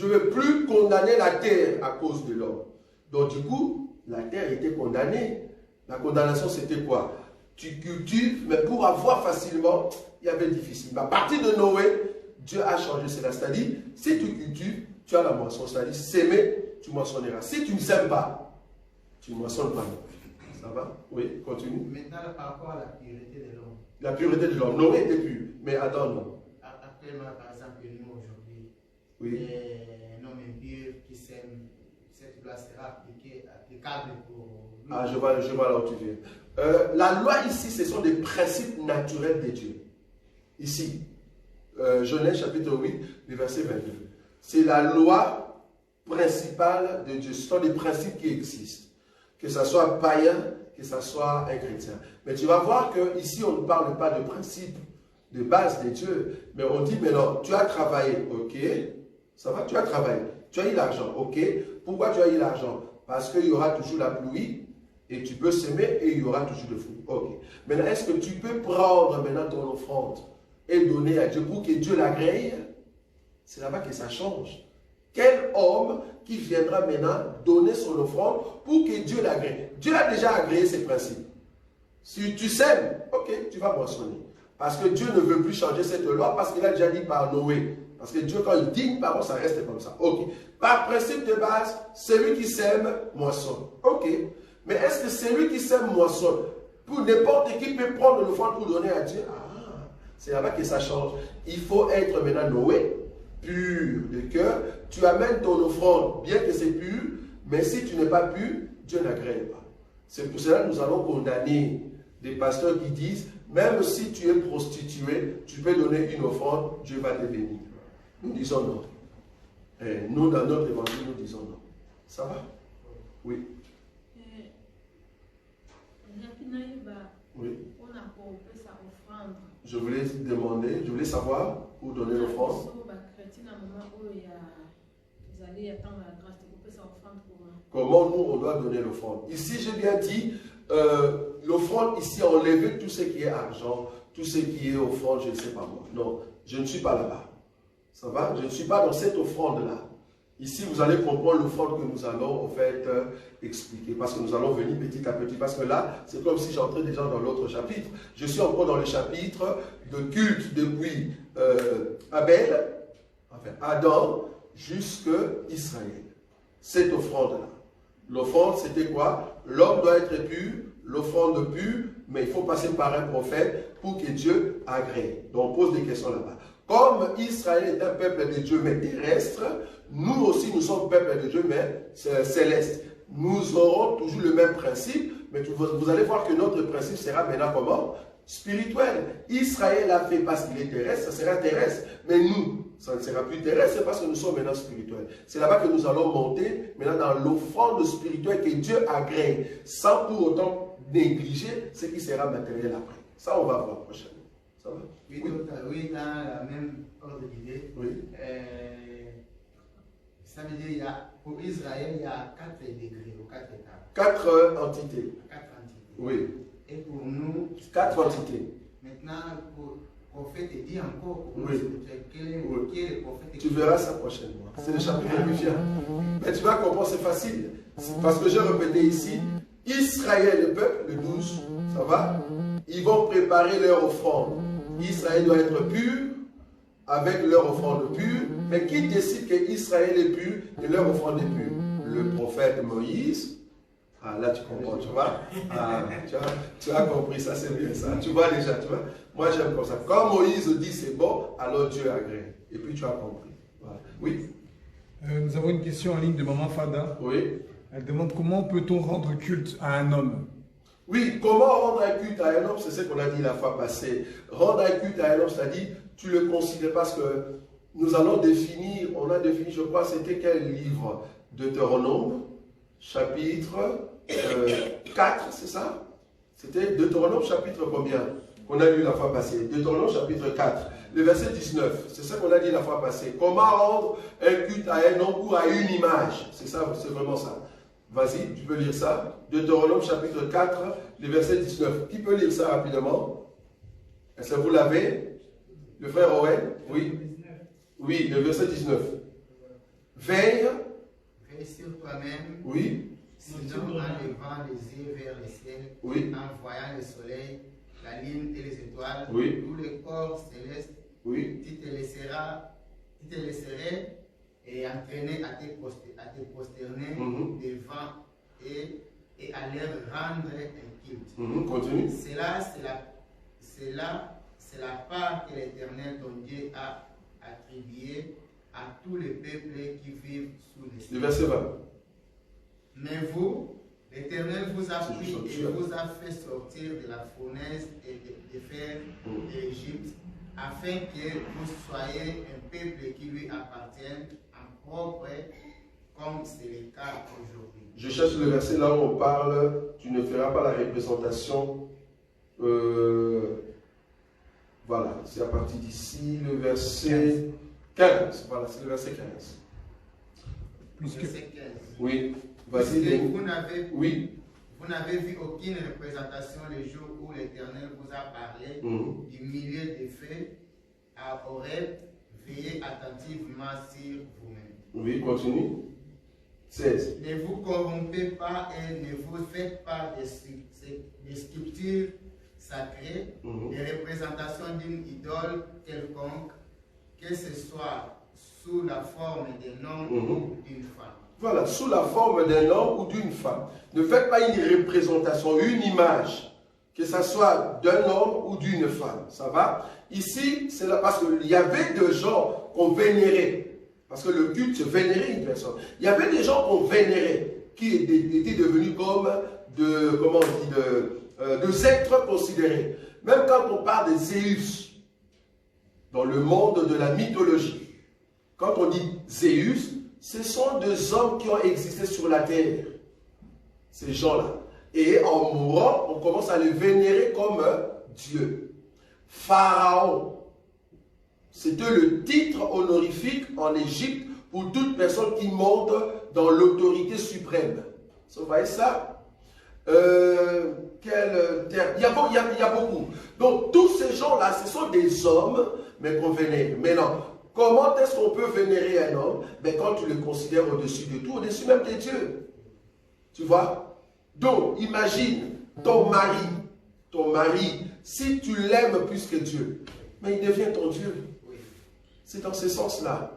ne veux plus condamner la terre à cause de l'homme. Donc du coup, la terre était condamnée. La condamnation, c'était quoi? Tu cultives, mais pour avoir facilement, il y avait difficile. Mais à partir de Noé, Dieu a changé cela. C'est-à-dire, si tu cultives, tu as la moisson. C'est-à-dire, s'aimer, tu moissonneras. Si tu ne sèmes pas, tu ne moissonnes pas. Ça va? Oui, continue. Maintenant, par rapport à la pureté de l'homme. La pureté de l'homme. Noé était pur, mais Adam non. Actuellement, par exemple, nous aujourd'hui, oui, un homme impur qui sème, cette loi sera applicable pour lui. Ah, je vois là où tu viens. La loi ici, ce sont des principes naturels de Dieu. Ici, Genèse chapitre 8, le verset 22. C'est la loi principale de Dieu. Ce sont des principes qui existent. Que ce soit païen, que ce soit un chrétien. Mais tu vas voir qu'ici, on ne parle pas de principe de base de Dieu. Mais on dit, mais non, tu as travaillé, ok, ça va, tu as travaillé. Tu as eu l'argent, ok. Pourquoi tu as eu l'argent? Parce qu'il y aura toujours la pluie, et tu peux s'aimer, et il y aura toujours le fruit. Ok. Maintenant, est-ce que tu peux prendre maintenant ton offrande et donner à Dieu pour que Dieu l'agrée? C'est là-bas que ça change. Quel homme qui viendra maintenant donner son offrande pour que Dieu l'agrée? Dieu a déjà agréé ses principes. Si tu sèmes, ok, tu vas moissonner. Parce que Dieu ne veut plus changer cette loi, parce qu'il a déjà dit par Noé. Parce que Dieu, quand il dit une parole, ça reste comme ça. Ok. Par principe de base, celui qui sème, moissonne. Ok. Mais est-ce que celui qui sème, moissonne? Pour n'importe qui peut prendre l'offrande pour donner à Dieu? Ah, c'est là-bas que ça change. Il faut être maintenant Noé, pur de cœur. Tu amènes ton offrande, bien que c'est pur, mais si tu n'es pas pur, Dieu n'agrée pas. C'est pour cela que nous allons condamner des pasteurs qui disent, même si tu es prostituée, tu peux donner une offrande, Dieu va te bénir. Nous disons non. Et nous, dans notre évangile, nous disons non. Ça va? Oui. Oui. Je voulais demander, je voulais savoir où donner l'offrande. Comment nous, on doit donner l'offrande. Ici, j'ai bien dit, l'offrande, ici, enlever tout ce qui est argent, tout ce qui est offrande, je ne sais pas moi. Non, je ne suis pas là-bas. Ça va? Je ne suis pas dans cette offrande-là. Ici, vous allez comprendre l'offrande que nous allons, en fait, expliquer. Parce que nous allons venir petit à petit. Parce que là, c'est comme si j'entrais déjà dans l'autre chapitre. Je suis encore dans le chapitre de culte depuis Abel, enfin Adam, jusqu'à Israël. Cette offrande-là. L'offrande, c'était quoi? L'homme doit être pur, l'offrande pure, mais il faut passer par un prophète pour que Dieu agrée. Donc, on pose des questions là-bas. Comme Israël est un peuple de Dieu, mais terrestre, nous aussi, nous sommes peuple de Dieu, mais céleste. Nous aurons toujours le même principe, mais vous allez voir que notre principe sera maintenant comment? Spirituel. Israël a fait parce qu'il est terrestre, ça sera terrestre. Mais nous, ça ne sera plus terrestre, c'est parce que nous sommes maintenant spirituels. C'est là-bas que nous allons monter maintenant dans l'offrande spirituelle que Dieu agrée, sans pour autant négliger ce qui sera matériel après. Ça, on va voir prochainement. Ça va? Oui, oui, dans la même ordre d'idée. Oui. Ça veut dire pour Israël, il y a 4 degrés ou 4 étapes. 4 entités. 4 entités. Oui. Et pour nous, 4 entités. maintenant, le prophète dit encore pour nous, Oui. quel est le prophète. Tu verras ça prochainement. C'est le chapitre qui vient. Mais tu vas comprendre, c'est facile. Parce que j'ai répété ici, Israël, le peuple, le 12, ça va? Ils vont préparer leur offrande. Israël doit être pur, avec leur offrande pure. Mais qui décide que Israël est pur et leur offrande est pure? Le prophète Moïse. Ah, là tu comprends, tu vois? Ah, tu as compris, ça c'est bien ça. Tu vois déjà, tu vois? Moi j'aime comme ça. Quand Moïse dit c'est bon, alors Dieu agrée. Et puis tu as compris. Voilà. Oui? Nous avons une question en ligne de Maman Fada. Oui? Elle demande comment peut-on rendre culte à un homme? Oui, comment rendre un culte à un homme? C'est ce qu'on a dit la fois passée. Rendre un culte à un homme, c'est-à-dire, tu le considères parce que nous allons définir, on a défini, je crois, c'était quel livre? Deutéronome, chapitre 4, c'est ça? C'était Deutéronome chapitre combien? Qu'on a lu la fois passée. Deutéronome chapitre 4, le verset 19. C'est ça qu'on a dit la fois passée. Comment rendre un culte à un homme ou à une image? C'est ça, c'est vraiment ça. Vas-y, tu peux lire ça. Deutéronome chapitre 4, le verset 19. Qui peut lire ça rapidement? Est-ce que vous l'avez? Le frère Owen? Oui. Oui, le verset 19. Veille. Veille sur toi-même. Oui. Sinon, en levant les yeux vers le ciel, Oui. en voyant le soleil, la lune et les étoiles, Oui. tous les corps célestes, Oui. tu te laisserais et entraîner à te prosterner devant et à leur rendre un culte. Continue. C'est la part que l'Éternel, ton Dieu, a attribuée à tous les peuples qui vivent sous les cieux. Le verset 20. Mais vous, l'Éternel vous a pris et vous a fait sortir de la fournaise et de fer de l'Égypte, afin que vous soyez un peuple qui lui appartienne en propre, comme c'est le cas aujourd'hui. Je cherche le verset là où on parle, tu ne feras pas la représentation. Voilà, c'est à partir d'ici, le verset 15. Voilà, c'est le verset 15. Verset 15. Oui, vas-y. Vous n'avez vu aucune représentation le jour où l'Éternel vous a parlé du milieu des feux à Horeb. Veillez attentivement sur vous-même. Oui, continue. 16. Ne vous corrompez pas et ne vous faites pas des sculptures sacrées, des représentations d'une idole quelconque, que ce soit sous la forme d'un homme ou d'une femme. Voilà, sous la forme d'un homme ou d'une femme. Ne faites pas une représentation, une image, que ce soit d'un homme ou d'une femme. Ça va? Ici, c'est là parce qu'il y avait des gens qu'on vénérait. Parce que le culte, c'est vénérer une personne. Il y avait des gens qu'on vénérait, qui étaient devenus comme deux êtres considérés. Même quand on parle des Zéus, dans le monde de la mythologie, quand on dit Zéus, ce sont deux hommes qui ont existé sur la terre. Ces gens-là. Et en mourant, on commence à les vénérer comme Dieu. Pharaon, c'était le titre honorifique en Égypte pour toute personne qui monte dans l'autorité suprême. Vous voyez ça? Quel terme? Il y a beaucoup. Donc, tous ces gens-là, ce sont des hommes, mais qu'on vénère. Maintenant, comment est-ce qu'on peut vénérer un homme? Ben, quand tu le considères au-dessus de tout, au-dessus même des dieux. Tu vois? Donc, imagine ton mari, si tu l'aimes plus que Dieu, mais il devient ton Dieu. C'est dans ce sens-là.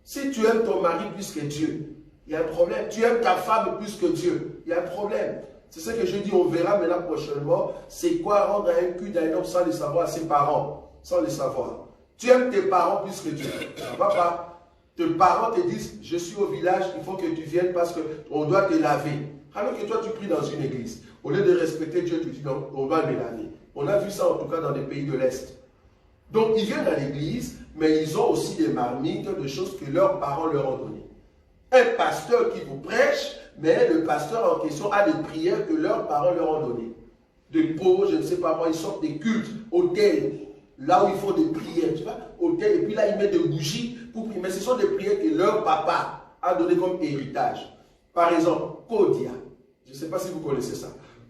Si tu aimes ton mari plus que Dieu, il y a un problème. Tu aimes ta femme plus que Dieu, il y a un problème. C'est ce que je dis, on verra maintenant prochainement. C'est quoi rendre un culte d'un homme sans le savoir à ses parents, sans le savoir. Tu aimes tes parents plus que Dieu. Ça ne va pas. Tes parents te disent, je suis au village, il faut que tu viennes parce qu'on doit te laver. Alors que toi, tu pries dans une église. Au lieu de respecter Dieu, tu dis non, on va me laver. On a vu ça en tout cas dans les pays de l'Est. Donc, ils viennent à l'église, mais ils ont aussi des marmites, des choses que leurs parents leur ont données. Un pasteur qui vous prêche, mais le pasteur en question a des prières que leurs parents leur ont données. Des pauvres, je ne sais pas moi, ils sortent des cultes, hôtels, là où ils font des prières, tu vois, hôtels, et puis là, ils mettent des bougies pour prier. Mais ce sont des prières que leur papa a données comme héritage. Par exemple, Kodia. Je ne sais pas si vous connaissez ça.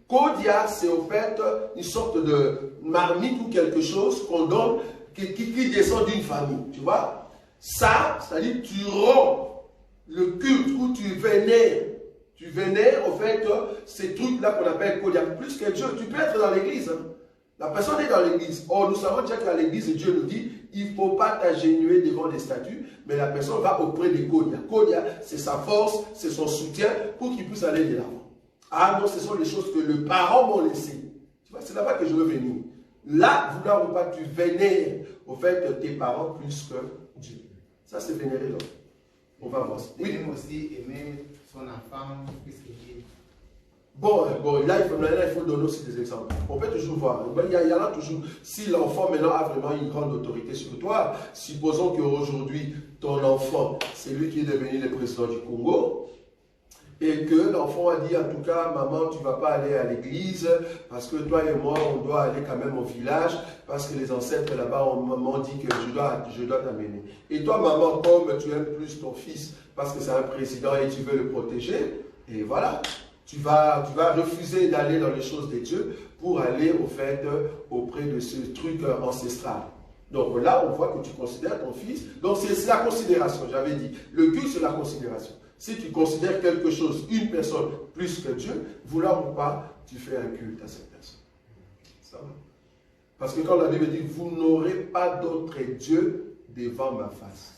Kodia, c'est au fait une sorte de marmite ou quelque chose qu'on donne, qui descend d'une famille, tu vois. Ça, c'est-à-dire tu rends le culte où tu vénères, au fait, ces trucs-là qu'on appelle Kodia, plus que Dieu. Tu peux être dans l'église. Hein. La personne est dans l'église. Or, nous savons déjà qu'à l'église, Dieu nous dit, il ne faut pas t'agenouiller devant des statues, mais la personne va auprès des Kodia. Kodia, c'est sa force, c'est son soutien pour qu'il puisse aller de l'avant. Ah non, ce sont les choses que les parents m'ont laissées. Tu vois, c'est là-bas que je veux venir. Là, vouloir ou pas, tu vénères au fait tes parents plus que Dieu. Ça, c'est vénérer l'homme. On va voir ça. Oui. Même aussi aimer son enfant plus que Dieu. Bon, là, il faut donner aussi des exemples. On peut toujours voir. Il y en a toujours. Si l'enfant maintenant a vraiment une grande autorité sur toi, supposons qu'aujourd'hui, ton enfant, c'est lui qui est devenu le président du Congo, et que l'enfant a dit, en tout cas, maman, tu ne vas pas aller à l'église, parce que toi et moi, on doit aller quand même au village, parce que les ancêtres là-bas m'ont dit que je dois t'amener. Et toi, maman, comme tu aimes plus ton fils, parce que c'est un président et tu veux le protéger, et voilà, tu vas refuser d'aller dans les choses de Dieu pour aller, au fait, auprès de ce truc ancestral. Donc là, on voit que tu considères ton fils. Donc c'est la considération, j'avais dit. Le culte, c'est la considération. Si tu considères quelque chose, une personne, plus que Dieu, vouloir ou pas, tu fais un culte à cette personne. Ça va? Parce que quand la Bible dit, vous n'aurez pas d'autre Dieu devant ma face.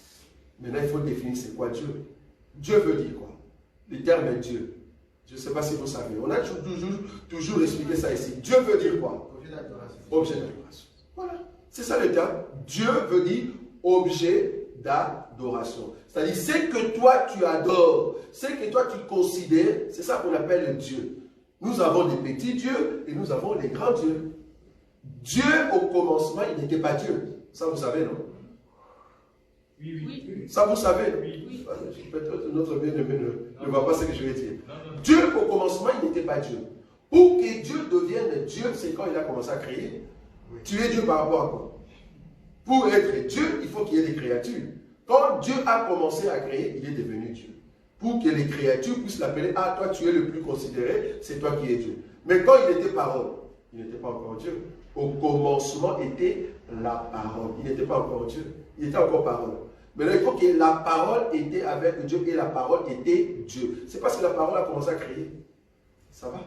Maintenant, il faut définir c'est quoi Dieu. Dieu veut dire quoi? Le terme est Dieu. Je ne sais pas si vous savez. On a toujours expliqué ça ici. Dieu veut dire quoi? Objet d'adoration. Objet d'adoration. Voilà. C'est ça le terme. Dieu veut dire objet d'adoration. C'est-à-dire, c'est que toi tu adores, c'est que toi tu considères, c'est ça qu'on appelle Dieu. Nous avons des petits dieux et nous avons des grands dieux. Dieu, au commencement, il n'était pas Dieu. Ça, vous savez, non? Oui. Ça, vous savez, non? Oui. Peut-être notre bien-aimé ne voit pas ce que je vais dire. Dieu, au commencement, il n'était pas Dieu. Pour que Dieu devienne Dieu, c'est quand il a commencé à créer. Tu es Dieu par rapport à quoi? Pour être Dieu, il faut qu'il y ait des créatures. Quand Dieu a commencé à créer, il est devenu Dieu. Pour que les créatures puissent l'appeler, ah, toi tu es le plus considéré, c'est toi qui es Dieu. Mais quand il était parole, il n'était pas encore Dieu. Au commencement était la parole. Il n'était pas encore Dieu. Il était encore parole. Mais là, il faut que la parole était avec Dieu et la parole était Dieu. C'est parce que la parole a commencé à créer. Ça va?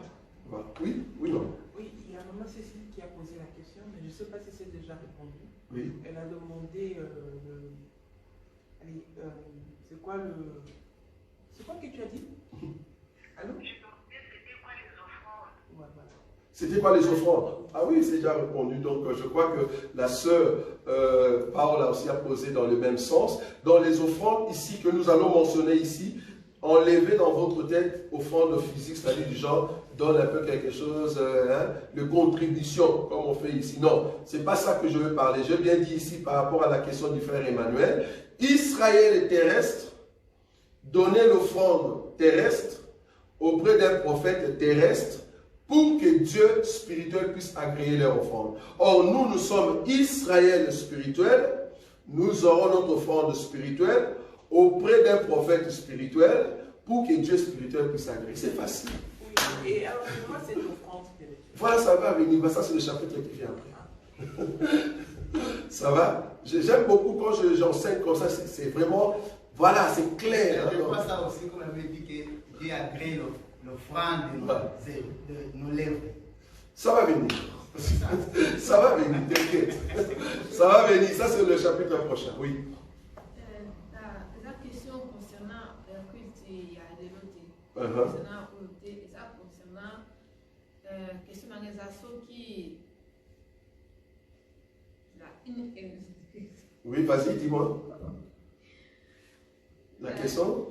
Oui? Oui, non? Oui, il y a maman Cécile qui a posé la question, mais je ne sais pas si c'est déjà répondu. Oui. Elle a demandé, c'est quoi que tu as dit? Allô? C'était quoi les offrandes? Ah oui, c'est déjà répondu. Donc, je crois que la sœur Paola aussi a posé dans le même sens. Dans les offrandes ici, que nous allons mentionner ici, enlevez dans votre tête offrande physique, c'est-à-dire du genre donne un peu quelque chose de contribution, comme on fait ici. Non, ce n'est pas ça que je veux parler. J'ai bien dit ici par rapport à la question du frère Emmanuel. Israël terrestre donnait l'offrande terrestre auprès d'un prophète terrestre pour que Dieu spirituel puisse agréer leur offrande. Or, nous sommes Israël spirituel, nous aurons notre offrande spirituelle auprès d'un prophète spirituel pour que Dieu spirituel puisse agréer. C'est facile. Oui. Et alors, moi, c'est l'offrande spirituelle. Voilà, ça va venir. Ça, c'est le chapitre qui vient après. Ça va? J'aime beaucoup quand j'enseigne comme ça. C'est vraiment, voilà, c'est clair. Je vois ça aussi, comme on avait dit, que Dieu agrée l'offrande de nos lèvres. Ça va venir. Ça va venir, t'inquiète. Ça va venir. Ça, c'est le chapitre prochain. Oui. La question concernant le culte, il y a des lotés. Uh-huh. Concernant le loté, et ça concernant question d'organisation qui. Oui, vas-y, dis-moi. La question?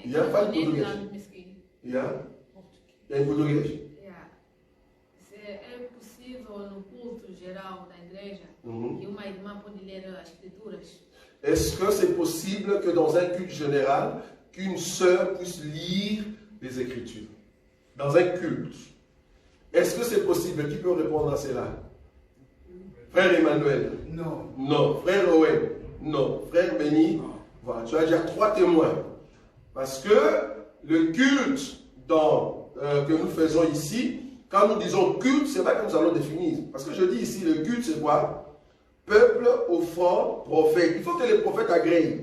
Il y a pas de portugais. Il y a em português? É possível no culto geral da igreja que uma irmã pode ler as escrituras? Est-ce que c'est possible que dans un culte général, qu'une sœur puisse lire les Écritures? Dans un culte. Est-ce que c'est possible? Qui peut répondre à cela? Frère Emmanuel? Non. Non. Frère Owen? Non. Frère Béni? Voilà, tu as déjà 3 témoins. Parce que le culte que nous faisons ici, quand nous disons culte, c'est vrai que nous allons définir. Parce que je dis ici, le culte, c'est quoi? Peuple, offrande, prophète. Il faut que les prophètes agréent.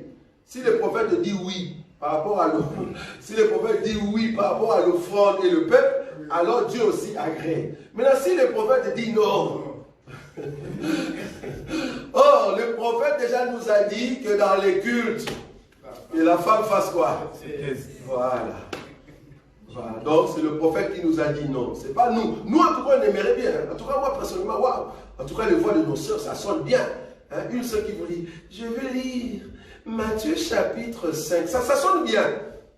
Si le prophète dit oui par rapport à l'offrande, si le prophète dit oui par rapport à l'offrande et le peuple, alors Dieu aussi agrée. Maintenant, si le prophète dit non, or, le prophète déjà nous a dit que dans les cultes, que la femme fasse quoi? Voilà. Voilà. Donc, c'est le prophète qui nous a dit non. Ce n'est pas nous. Nous, en tout cas, on aimerait bien. En tout cas, moi, personnellement, waouh. En tout cas, les voix de nos sœurs, ça sonne bien. Hein? Une sœur qui vous dit, je vais lire Matthieu chapitre 5. Ça sonne bien.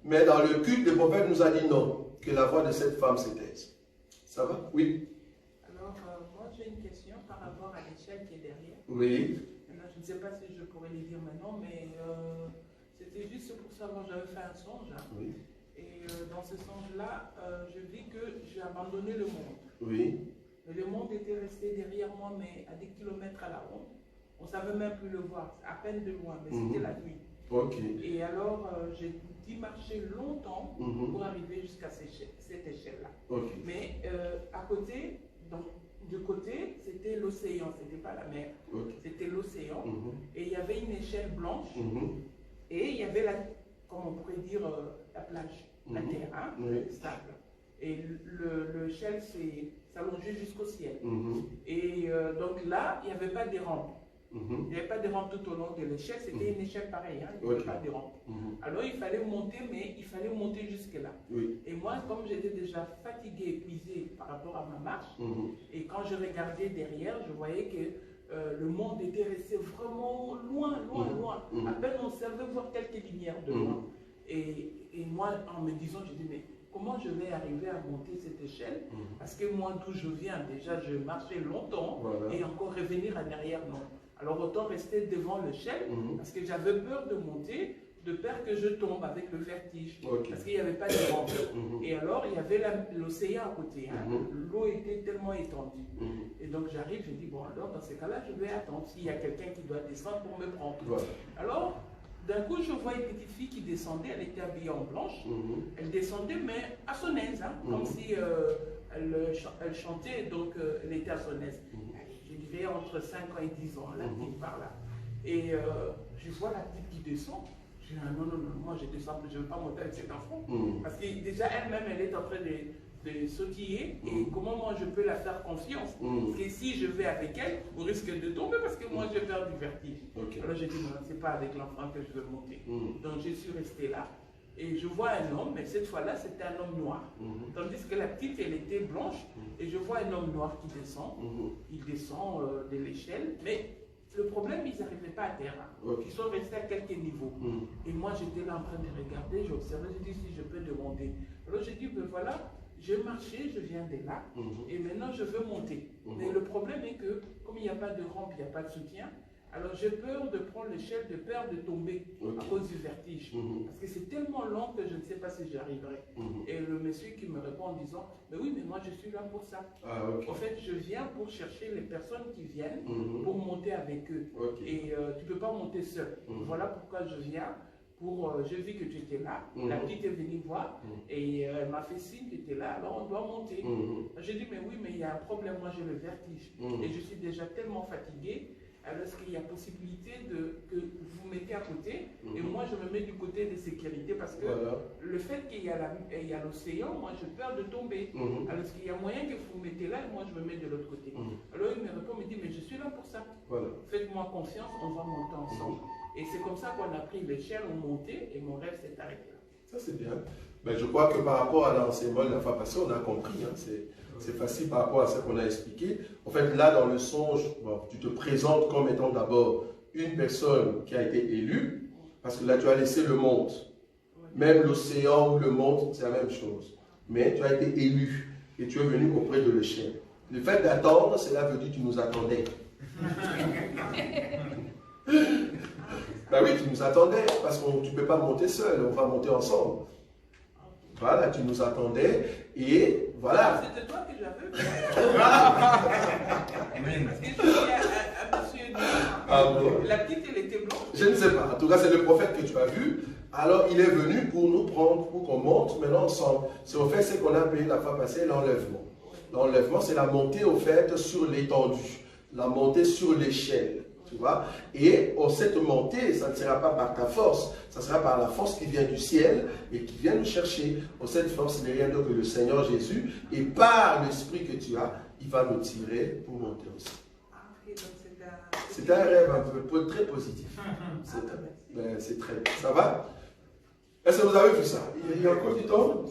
Mais dans le culte, le prophète nous a dit non. Que la voix de cette femme se taise. Ça va? Oui. Alors, moi, j'ai une question par rapport à l'échelle qui est derrière. Oui. Alors, je ne sais pas si je pourrais les dire maintenant, mais c'était juste pour savoir, j'avais fait un songe. Hein. Oui. Et dans ce songe-là, je vis que j'ai abandonné le monde. Oui. Mais le monde était resté derrière moi, mais à des kilomètres à la ronde. On ne savait même plus le voir, à peine de loin, mais c'était la nuit. Ok. Et alors, j'ai dû marcher longtemps pour arriver jusqu'à cette échelle-là. Ok. Mais à côté, donc, de côté, c'était l'océan, ce n'était pas la mer. Okay. C'était l'océan. Et il y avait une échelle blanche. Et il y avait comme on pourrait dire, la plage, la terre, hein, stable. Et l'échelle s'allongeait jusqu'au ciel. Et donc là, il n'y avait pas de rampe. Il n'y avait pas de rampe tout au long de l'échelle, c'était une échelle pareille, hein, il n'y avait pas de rampe. Alors il fallait monter, mais il fallait monter jusque-là. Et moi, comme j'étais déjà fatigué, épuisé par rapport à ma marche, et quand je regardais derrière, je voyais que le monde était resté vraiment loin. À peine on savait voir quelques lumières de loin. Et moi, en me disant, je dis, mais comment je vais arriver à monter cette échelle? Parce que moi, d'où je viens, déjà, je marchais longtemps, et encore revenir en arrière, non. Alors autant rester devant l'échelle, parce que j'avais peur de monter, de peur que je tombe avec le vertige, parce qu'il n'y avait pas de rampe. Et alors, il y avait l'océan à côté, hein. L'eau était tellement étendue. Et donc j'arrive, je dis, bon alors, dans ces cas-là, je vais attendre s'il y a quelqu'un qui doit descendre pour me prendre. Alors, d'un coup, je vois une petite fille qui descendait, elle était habillée en blanche, elle descendait, mais à son aise, hein, comme si elle chantait, donc elle était à son aise. Je dirais entre 5 ans et 10 ans, là, par là. Et je vois la petite qui descend. Je dis, ah, non, moi je descends, je ne veux pas monter avec cet enfant. Parce que déjà elle-même, elle est en train de sautiller. Et comment moi je peux la faire confiance? Parce que si je vais avec elle, on risque de tomber parce que moi j'ai peur du vertige. Alors j'ai dit, non, ce n'est pas avec l'enfant que je veux monter. Donc je suis restée là. Et je vois un homme, mais cette fois-là, c'était un homme noir. Tandis que la petite, elle était blanche. Et je vois un homme noir qui descend. Il descend de l'échelle. Mais le problème, ils n'arrivaient pas à terre. Ils sont restés à quelques niveaux. Et moi, j'étais là en train de regarder. J'observais, je dis, si je peux demander. Alors j'ai dit, ben voilà, j'ai marché, je viens de là, et maintenant je veux monter. Mais le problème est que, comme il n'y a pas de rampe, il n'y a pas de soutien, alors j'ai peur de prendre l'échelle, de peur de tomber à cause du vertige. Parce que c'est tellement long que je ne sais pas si j'y arriverai. Et le monsieur qui me répond en disant, mais oui, mais moi je suis là pour ça. En fait, je viens pour chercher les personnes qui viennent pour monter avec eux. Et tu ne peux pas monter seul. Voilà pourquoi je viens. J'ai vu que tu étais là, la petite est venue voir et elle m'a fait signe que tu étais là, alors on doit monter. J'ai dit, mais oui, mais il y a un problème, moi j'ai le vertige et je suis déjà tellement fatigué. Alors est-ce qu'il y a possibilité que vous mettez à côté et moi je me mets du côté de sécurité parce que le fait qu'il y a l'océan, moi j'ai peur de tomber. Alors est-ce qu'il y a moyen que vous vous mettez là et moi je me mets de l'autre côté. Alors il me répond, il me dit, mais je suis là pour ça. Faites-moi confiance, on va monter ensemble. Et c'est comme ça qu'on a pris l'échelle, on montait et mon rêve s'est arrêté là. Ça c'est bien. Ben, je crois que par rapport à l'enseignement de la fois passée, on a compris. Hein, c'est facile par rapport à ce qu'on a expliqué. En fait, là, dans le songe, bon, tu te présentes comme étant d'abord une personne qui a été élue, parce que là, tu as laissé le monde. Même l'océan ou le monde, c'est la même chose. Mais tu as été élu et tu es venu auprès de l'échelle. Le fait d'attendre, cela veut dire que tu nous attendais. Ben oui, tu nous attendais, parce que tu ne peux pas monter seul, on va monter ensemble. Voilà, tu nous attendais, et voilà. C'était toi que j'avais. Parce que je dis à monsieur, la petite, elle était blanche. Je ne sais pas, en tout cas, c'est le prophète que tu as vu. Alors, il est venu pour nous prendre, pour qu'on monte maintenant ensemble. C'est au fait ce qu'on a appelé la fois passée l'enlèvement. L'enlèvement, c'est la montée, au fait, sur l'étendue, la montée sur l'échelle. Tu vois? Et cette montée, ça ne sera pas par ta force, ça sera par la force qui vient du ciel et qui vient nous chercher. Cette force n'est rien d'autre que le Seigneur Jésus, et par l'esprit que tu as, il va nous tirer pour monter aussi. C'est un rêve un peu très positif. C'est très bien. Ça va? Est-ce que vous avez vu ça? Il y a encore du temps?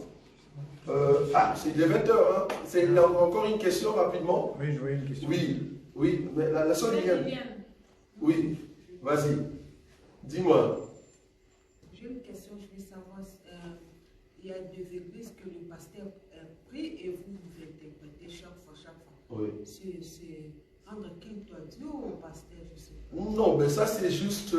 C'est les 20 heures. Hein? Il y a encore une question rapidement? Oui, je voyais une question. Oui, mais la seule Liliane. Oui, vas-y. Dis-moi. J'ai une question, je veux savoir. Il y a des églises que le pasteur prie et vous interprétez chaque fois. Oui. C'est entre qui toi, Dieu ou au pasteur, je sais pas. Non, mais ça c'est juste,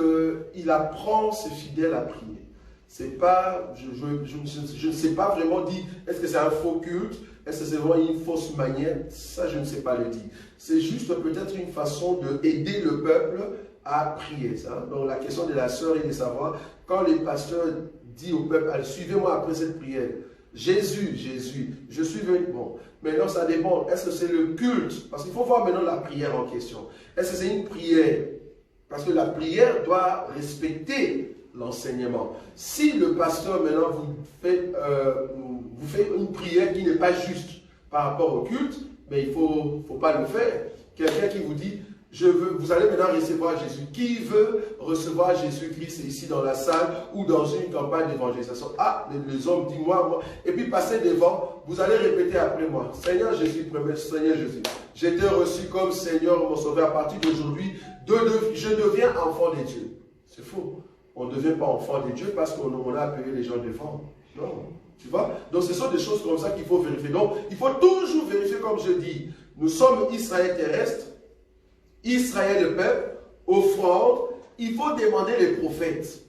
il apprend ses fidèles à prier. C'est pas, je ne sais pas vraiment dire, est-ce que c'est un faux culte, est-ce que c'est vraiment une fausse manière, ça je ne sais pas le dire. C'est juste peut-être une façon d'aider le peuple à prier. Ça. Donc la question de la sœur est de savoir, quand les pasteurs disent au peuple, allez, suivez-moi après cette prière, Jésus, je suis venu. Bon, maintenant ça dépend, est-ce que c'est le culte? Parce qu'il faut voir maintenant la prière en question. Est-ce que c'est une prière? Parce que la prière doit respecter l'enseignement. Si le pasteur maintenant vous fait une prière qui n'est pas juste par rapport au culte, mais il ne faut pas le faire. Quelqu'un qui vous dit, vous allez maintenant recevoir Jésus. Qui veut recevoir Jésus-Christ ici dans la salle ou dans une campagne d'évangélisation? Ah, les hommes disent moi. Et puis passez devant, vous allez répéter après moi. Seigneur Jésus, Seigneur Jésus, j'ai été reçu comme Seigneur, mon sauveur. À partir d'aujourd'hui, je deviens enfant de Dieu. C'est faux. On ne devient pas enfant de Dieu parce qu'on a appelé les gens devant. Non. Tu vois? Donc ce sont des choses comme ça qu'il faut vérifier. Donc il faut toujours vérifier, comme je dis. Nous sommes Israël terrestre, Israël le peuple, offrande. Il faut demander les prophètes.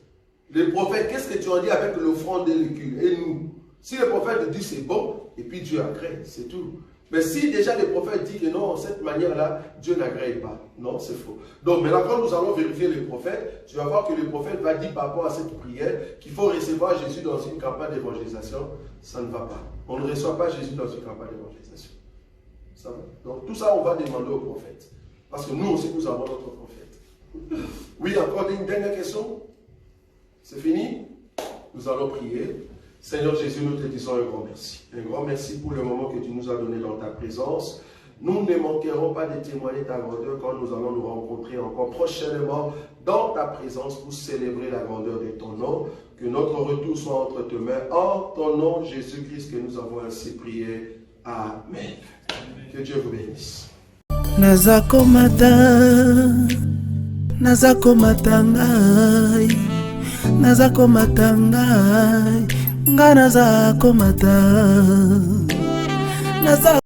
Les prophètes, qu'est-ce que tu en dis avec l'offrande et le culte? Et nous? Si le prophète dit c'est bon, et puis Dieu agrée, c'est tout. Mais si déjà les prophètes disent que non, cette manière-là, Dieu n'agrée pas. Non, c'est faux. Donc maintenant, quand nous allons vérifier les prophètes, tu vas voir que le prophète va dire par rapport à cette prière qu'il faut recevoir Jésus dans une campagne d'évangélisation. Ça ne va pas. On ne reçoit pas Jésus dans une campagne d'évangélisation. Ça va. Donc tout ça, on va demander au prophète. Parce que nous aussi, nous avons notre prophète. Oui, encore une dernière question? C'est fini? Nous allons prier. Seigneur Jésus, nous te disons un grand merci. Un grand merci pour le moment que tu nous as donné dans ta présence. Nous ne manquerons pas de témoigner ta grandeur quand nous allons nous rencontrer encore prochainement dans ta présence pour célébrer la grandeur de ton nom. Que notre retour soit entre tes mains. En ton nom, Jésus-Christ, que nous avons ainsi prié. Amen. Que Dieu vous bénisse. Nazako matangai nga naza komata naza